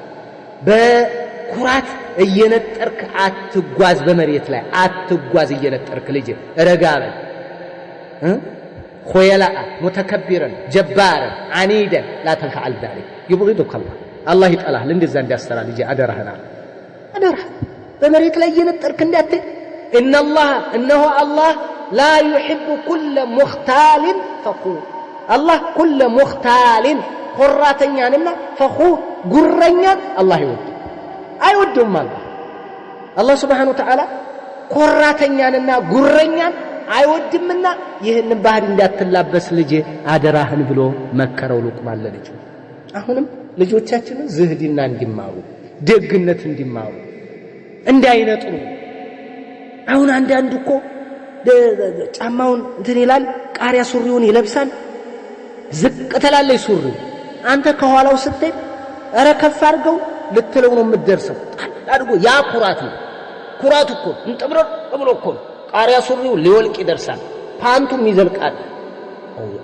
[SPEAKER 1] በኩራት እየነጠርክ አትጓዝ በመሬት ላይ አትጓዝ እየነጠርክ ልጅ ረጋበ خيلاء متكبرا جبارا عنيدا لا تفعل ذلك يبغضك الله يطلع لندዛ እንዲያስተራ ልጅ አደራህና በመሬት ላይ እየነጠርክ እንዳትል ان الله انه الله لا يحب كل مختال فخور الله كل مختال قراتኛንና فخور ጉረኛን الله አይወድም الله سبحانه وتعالى ቆራተኛንና ጉረኛን አይወድምና ይሄንን ባህሪ እንዳትላበስ ልጅ አደራህን ብሎ መከረው ሉቅማን ለልጁ አሁንም ልጆቻችንን ዝህድና እንዲማሩ ደግነት እንዲማሩ እንዳይነጥሩ አሁን አንዳንዱ እኮ ጫማውን እንትን ይላል ቃሪያ ሱሪውን ይለብሳል ዝቅ ተላለይ ሱሪ አንተ ከኋላው ስትሄድ አረ ከፍ አድርገው ልትለው ነው የምትደርሰው አድርጎ ያ ኩራት እኮ እንጥብረር ብሎ እኮ ቃሪያ ሱሪው ሊወልቅ ይደርሳል ፓንቱም ይዘልቃል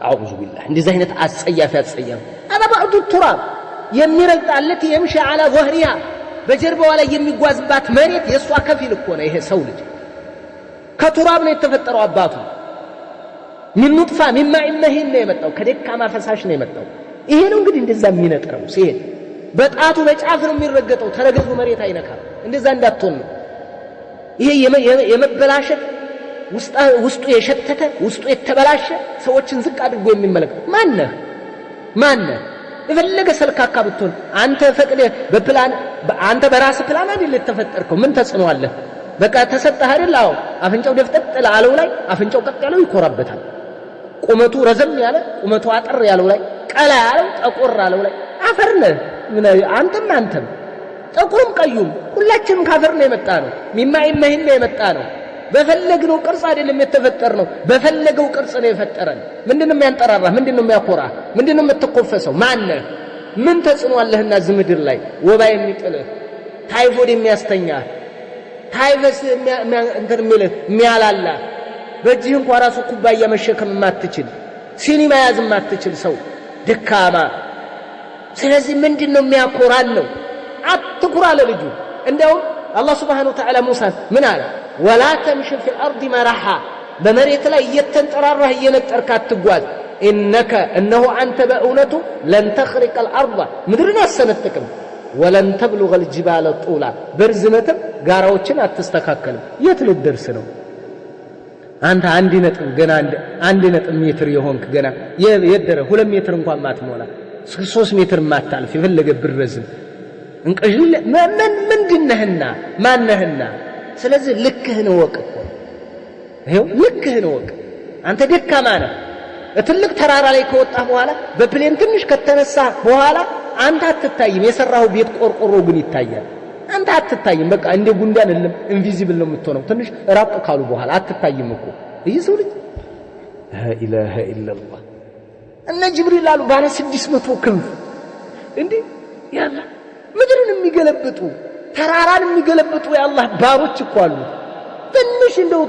[SPEAKER 1] አዑዙ ቢላህ እንደዚህ አይነት አጸያፊ አባ بعض التراب የሚረግጣለት يمشي على ظهرها በጀርባው ላይ የሚጓዝባት መሬት የሷ ከፊል እኮ ነው ይሄ ሰው ልጅ ከቱራብ ነው የተፈጠረው አባቱ ምን ንጥፋ مما إمهين ነው የመጣው ከደካማ ፈሳሽ ነው የመጣው ይሄ ነው እንግዲህ እንደዛ የሚነጥረው ሲሄድ በጣቱ በጫፍ ነው የሚረገጠው ተረገዙ መሬት አይነካም እንደዛ እንዳትሆን ነው ይሄ የመበላሸት ውስጡ የሸተተ ውስጡ የተበላሸ ሰዎችን ዝቅ አድርጎ የሚመለከት ማነህ የፈለገ ሰልካካ ብትሆን አንተ ፈቅደ በፕላን አንተ በራስ ፕላን አይደል የተፈጠርከው ምን ተጽኖ አለ በቃ ተሰጠህ አይደል አው አፍንጫው ደፍጠጥ አለው ላይ አፍንጫው ቀጥ ያለው ይኮራበታል ቁመቱ ረዘም ያለ ቁመቱ አጠር ያለው ላይ ቀላ ያለው ጠቆር ያለው ላይ አፈርነ ምን አንተም ጠቁሩም ቀዩም ሁላችንም ካፈር ነው የመጣ ነው ሚማ ኢማሂን ነው የመጣ ነው በፈለግነው ቅርጽ አይደለም የተፈጠርነው በፈለገው ቅርጽ ነው የፈጠረን ምንድነው የሚያንጠራራ ምንድነው የሚያኮራ ምንድነው የምትቆፈሰው ማነህ ምን ተጽኖ አለህና ዝምድር ላይ ወባ የሚጥልህ ታይፎይድ የሚያስተኛ ታይፈስ እንትን የሚያላላ በእጅህ እንኳን ራሱ ኩባያ መሸከም የማትችል ሲኒማ ያዝ የማትችል ሰው ደካማ ስለዚህ ምንድነው የሚያኮራን ነው አትኩራ ለልጁ እንደውም አላህ Subhanahu Wa Ta'ala ሙሳን ምን አለ ወላ ተምሽ في الارض مرحا በመሬት ላይ እየተንጠራራህ እየነጠርክ አትጓዝ انه انت በእውነቱ لن تخرق الارض ምድርን አሰነጥቅም ولن تبلغ الجبال طولا በርዝመትም ጋራዎችን አትስተካከልም የት ልደርስ ነው አንተ አንድ ነጥብ ሜትር የሆንክ ገና የደረ 2 ሜትር እንኳን ማትሞላ 3 ሜትር ማታልፍ የፈለገ ብረዝም እንቀጅል ምንድነህና ማነህና ስለዚህ ልክህን ወቅ ይሄው ልክህን ወቅ አንተ ደካማ ነህ ትልቅ ተራራ ላይ ከወጣህ በኋላ በፕሌን ትንሽ ከተነሳ በኋላ አንተ አትታይም የሰራው ቤት ቆርቆሮ ግን ይታያል አንተ አትታይም በቃ እንደ ጉንዳን አይደለም ኢንቪዚብል ነው የምትሆነው ትንሽ ራቅ ካሉ በኋላ አትታይም እኮ ይሰው ልጅ لا اله الا الله እነ ጅብሪል አሉ ባለ 600 ክንፍ እንዴ ያላ ምድርን የሚገለብጡ ተራራን የሚገለብጡ ያላህ ባሮች እኮ አሉ ትንሽ እንደው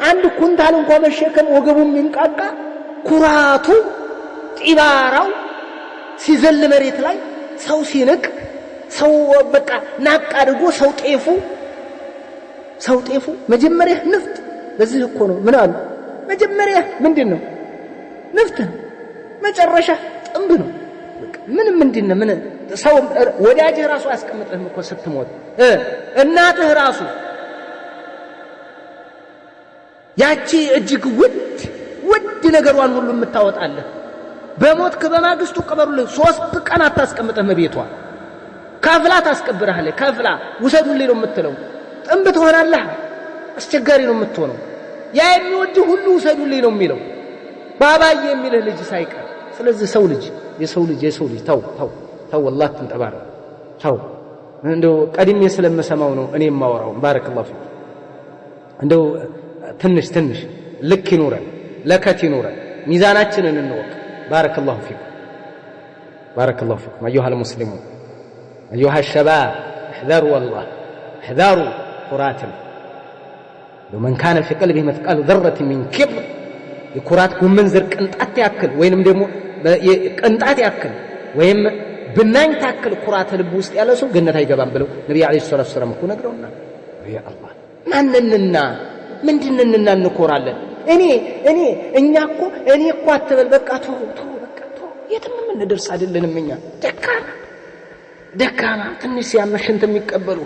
[SPEAKER 1] አንድ ኩንታል እንኳን መሸከም ወገቡ የሚንቃቃ ኩራቱ ጢባራው ሲዘል መሬት ላይ ሰው ሲንቅ ሰው በቃ ናቅ አድርጎ ሰው ጤፉ መጀመሪያ ንፍጥ በዚህ እኮ ነው ምን አሉ መጀመሪያ ምንድነው ንፍጥ መጨረሻ ጥንብ ነው በቃ ምንድነው ምን ሰው ወዳጅህ ራሱ አስቀምጠህም እኮ ስትሞት እናትህ ራሱ ያቺ እጅግ ውድ ነገሯን ሁሉ የምታወጣለህ በሞትክ በማግስቱ ቀበሩልህ 3 ቀን አታስቀምጠህም ቤቷ ካፍላ ታስቀብራለህ ካፍላ ውሰዱልኝ ነው የምትለው ጥንብ ትሆናለህ አስቸጋሪ ነው የምትሆነው ያ የሚወድ ሁሉ ውሰዱልኝ ነው የሚለው ባባዬ የሚልህ ልጅ ሳይቀር ስለዚህ የሰው ልጅ ተው والله ተንጠባረ ተው እንደው ቀድሜ ስለምሰማው ነው እኔ የማወራው ባረከላሁ ፊክ እንደው ትንሽ ልክ ይኖረን ለከት ይኖረን ሚዛናችንን እንወቅ ባረከላሁ ፊክ ايها المسلمون ايها الشباب احذروا والله احذروا قراتنا ومن كان في قلبه مثقال ذره من كبر يكراتكم منزر ቅንጣት ያክል ወይንም ደግሞ ቅንጣት ያክል ወይም ብናኝ ታክል ኩራት ልብ ውስጥ ያለ ሰው ገነት አይገባም ብለው ነብዩ አለይሂ ሰላቱ ሰላም እኮ ነግረውና ያ አላህ ማንንና ምንድንንና እንኮራለን እኛ እኮ አትበል በቃ ተው የትም እንደርስ አይደለንም እኛ ደካማ ትንሽ ያመሽንት የሚቀበሉ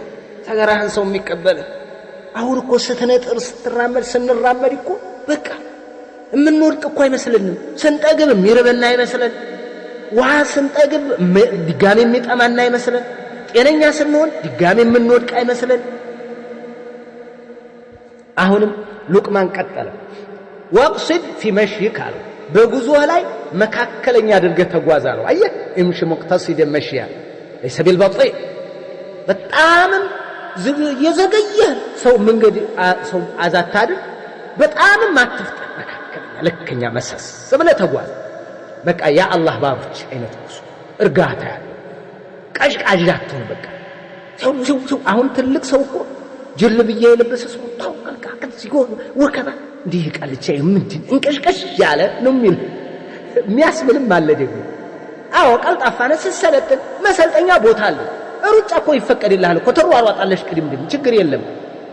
[SPEAKER 1] ተገራህን ሰው የሚቀበል አሁን እኮ ስትነጥር ስንራመድ እኮ በቃ የምንወድቅ እኮ አይመስልንም ስንጠግብ የሚርበና አይመስለን ውሃ ስንጠግብ ድጋሜ የሚጠማና አይመስለን ጤነኛ ስንሆን ድጋሜ የምንወድቅ አይመስለን አሁንም ሉቅማን ቀጠለ ወቅሲድ في مشيك አለው በጉዞህ ላይ መካከለኛ አድርገህ ተጓዝ አለው አየህ امشي مقتصدا مشيا ليس بالبطيء በጣም የዘገየ ሰው መንገድ ሰው አዛታድር በጣም ማትፍጠን መካከለኛ ለከኛ መሰስ ብለህ ተጓዝ በቃ ያ አላህ ባሮች አይነት ነው እርጋታ ቀሽቃዣቱን በቃ ሰው አሁን ትልቅ ሰው እኮ ጅልብዬ የለበሰ ሰው ታውቃልካ ከዚህ ጎን ወከባ እንዲህ ቃልቻ ምንድን እንቀሽቀሽ ያለ ነው የሚያስብልም አለ ደግሞ አዎ ቀልጣፋነ ሲሰለጥን መሰልጠኛ ቦታ አለ ሩጫ እኮ ይፈቀድልሃል እኮ ተሯሯጣለሽ ቅድምድም ችግር የለም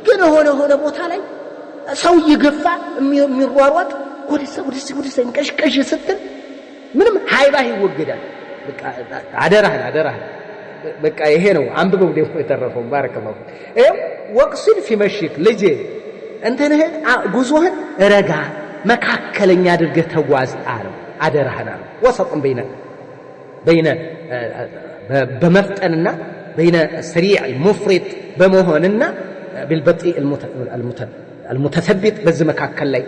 [SPEAKER 1] ግን ሆነ ቦታ ላይ ሰው ይገፋ የሚሯሯጥ ወደዚህ እንቀሽቀሽ ስትል ምንም ሃይባህ ይወገዳል በቃ አደራህ በቃ ይሄ ነው አንብበው ደግሞ የተረፈው ባረከላሁ ይሄው ወቅሲድ في مشيك ልጄ እንተነህ ጉዞህን ረጋ መካከለኛ አድርገህ ተጓዝ አለው አደራህና ወሰጥን በይነ በመፍጠንና በይነ سريع المفرط በመሆንና بالبطيء المتثبت በዚህ መካከል ላይ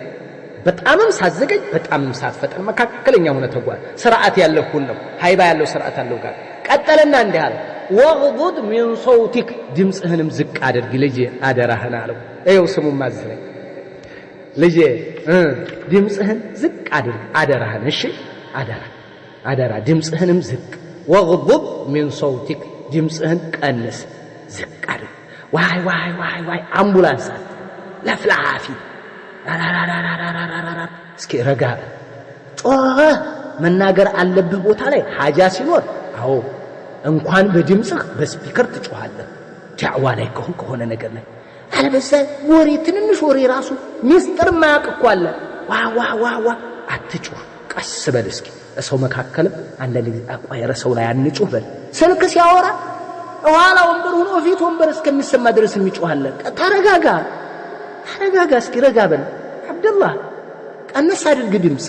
[SPEAKER 1] በጣምም ሳዘገኝ በጣምም ሳትፈጠን መካከለኛ ሆነ ተጓዝ ስርዓት ያለው ሁሉ ሃይባ ያለው ስርዓት አለው ጋር ቀጠለና እንዲህ አለ ወغضض من صوتك ድምጽህንም ዝቅ አድርግ ልጄ አደራህን አለው ይኸው ስሙ ማዝለኝ ልጄ ድምጽህን ዝቅ አድርግ አደራህን እሺ አደራ ድምጽህንም ዝቅ ወغضض من صوتك ድምጽህን ቀንስ ዝቅ አድርግ ዋይ አምቡላንስ ለፍላፊ እስኪ ረጋ ጮህ መናገር አለብህ ቦታ ላይ ሐጃ ሲኖር አዎ እንኳን በድምጽህ በስፒከር ትጮሃለህ ዳዕዋ ላይ ከሆነ ነገር ላይ አለበሰ ወሬ ትንንሽ ወሬ ራሱ ሚስጥር ማያውቅ እኮ አለ ዋ አትጩህ ቀስ በል እስኪ ሰው መካከል አንዳንድ ጊዜ አቋየረ ሰው ላይ አንጩህ በል ስልክ ሲያወራ ኋላ ወንበር ሆኖ ፊት ወንበር እስከሚሰማ ድረስ የሚጮህ አለ ተረጋጋ እስኪ ረጋ በል አብደላህ ቀነስ አድርግ ድምጽ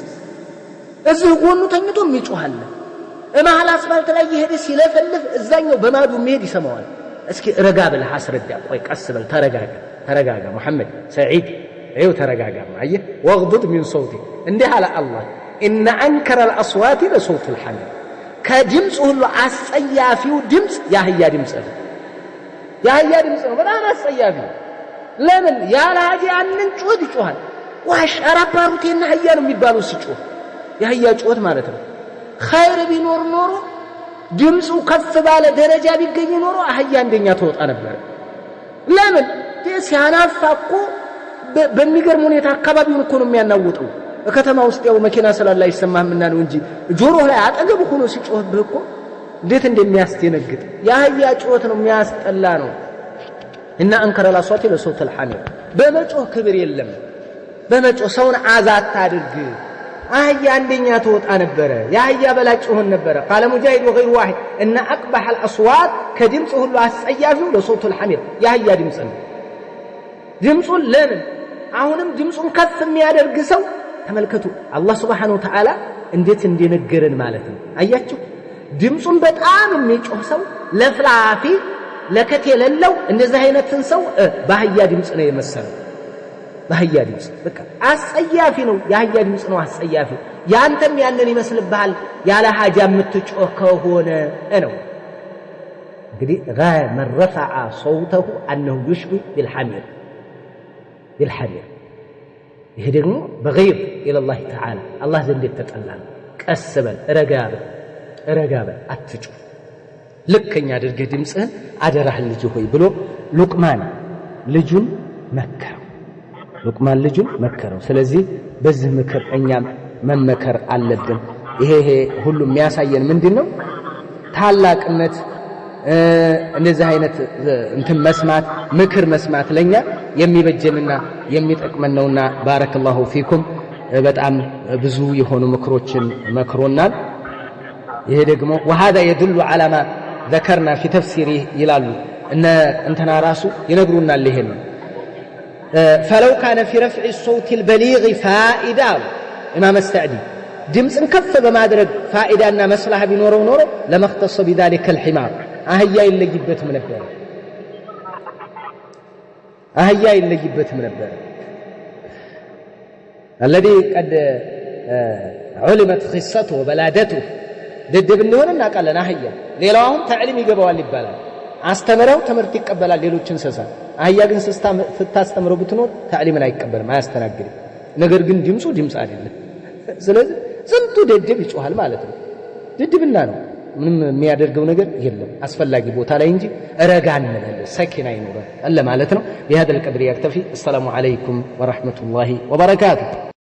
[SPEAKER 1] እዚህ ጎኑ ተኝቶ የሚጮህ አለ መሃል አስፋልት ላይ ይሄድ ሲለፈልፍ እዛኛው በማዱ መሄድ ይሰማዋል እስኪ ረጋ በል አስረዳ ቆይ ቀስ በል ተረጋጋ መሐመድ ሰዒድ ايو ترغاغا ማየ ወغضض من صوتي እንዲህ አለ አላህ ان انكر الاصوات لصوت الحمير ከድምጽ ሁሉ አስጸያፊው ድምጽ ያህያ ድምጽ ነው በጣም አስጸያፊ ለምን ያለ ሀጂ አንን ጩኸት ይጮሃል ዋሽራባሩቴና ያህያ ነው የሚባለው ሲጮህ ያህያ ጩኸት ማለት ነው ኸይር ቢኖር ኖሮ ድምጹ ከፍ ባለ ደረጃ ቢገኝ ኖሮ አህያ አንደኛ ተወጣ ነበር ለምን ሲያናፋቁ በሚገርም ሁኔታ አካባቢውን እኮ ነው የሚያናውጠው ከተማ ውስጥ ያው መኪና ስላለ አይሰማህምና ነው እንጂ ጆሮ ላይ አጠገብ ሆኖ ሲጮህብህ እኮ እንዴት እንደሚያስደነግጥ ያህያ ጩኸት ነው የሚያስጠላ ነው እና አንከረ ላሷት ለሶት الحمير በመጮህ ክብር የለም በመጮህ ሰውን አዛት አድርግ አህያ አንደኛ ተወጣ ነበር ያህያ በላጭ ሆነ ነበር قال مجاهد وغير واحد ان اقبح الاصوات ከድምጽ ሁሉ አስጸያፊው ለሶት الحمير ያህያ ድምጽ ነው ድምጹን ለምን አሁንም ድምጹን ከፍ የሚያደርግ ሰው ተመልከቱ አላህ Subhanahu Wa Ta'ala እንዴት እንደነገረን ማለት ነው አያችሁ ድምጹን በጣም የሚጮህ ሰው ለፍላፊ ለከት የሌለው እንደዚህ አይነትን ሰው በአህያ ድምጽ ነው የመሰለው በአህያ ድምጽ በቃ አስጸያፊ ነው የአህያ ድምጽ ነው አስጸያፊ ያንተም ያንን ይመስልብሃል ያለ ሐጃ የምትጮህ ከሆነ ነው እንግዲህ من رفع صوته انه يشبه بالحمير ይሄ ደግሞ በغير الى الله تعالى الله ዘንድ ተጠላ ቀስበል ረጋበል አትጩህ ልከኛ አድርገህ ድምጽህን አደራህ ልጅ ሆይ ብሎ ሉቅማን ልጁን መከረው ስለዚህ በዚህ ምክር እኛም መመከር አለብን ይሄ ሁሉ የሚያሳየን ምንድነው ታላቅነት እንደዚህ አይነት እንትን መስማት ምክር መስማት ለኛ የሚበጀንና የሚጠቅመን ነውና ባረከላሁ ፊኩም በጣም ብዙ የሆኑ ምክሮችን መክሮናል ይሄ ደግሞ وهذا يدل على ما ذكرنا في تفسيره ይላሉ እንተና ራሱ ይነግሩናል ይሄን فلو كان في رفع الصوت البليغ فائده امام السعدي ድምጽን ከፍ በማድረግ ፋኢዳና መስላህ ቢኖረው ኖሮ ለመختص بذلك الحمار አህያ ይለይበትም ነበር الذي قد علمت قصته وبلادته ددب እንደሆነ እናውቃለን አህያ ሌላውን ተዕሊም ይገባዋል ይባላል አስተምረው ትምህርት ይቀበላል ሌሎች እንስሳ አህያ ግን ስታስተምረው ብትኖር ተዕሊምን አይቀበልም አያስተናግድም ነገር ግን ድምጽ አይደለም ስለዚህ ዝንቱ ደደብ ይጮሃል ማለት ነው ድድብና ነው ምንም የሚያደርገው ነገር የለም አስፈላጊ ቦታ ላይ እንጂ ረጋ እንበል ሰኪና ይኖር አለ ማለት ነው بهذا القدر يكتفي السلام عليكم ورحمة الله وبركاته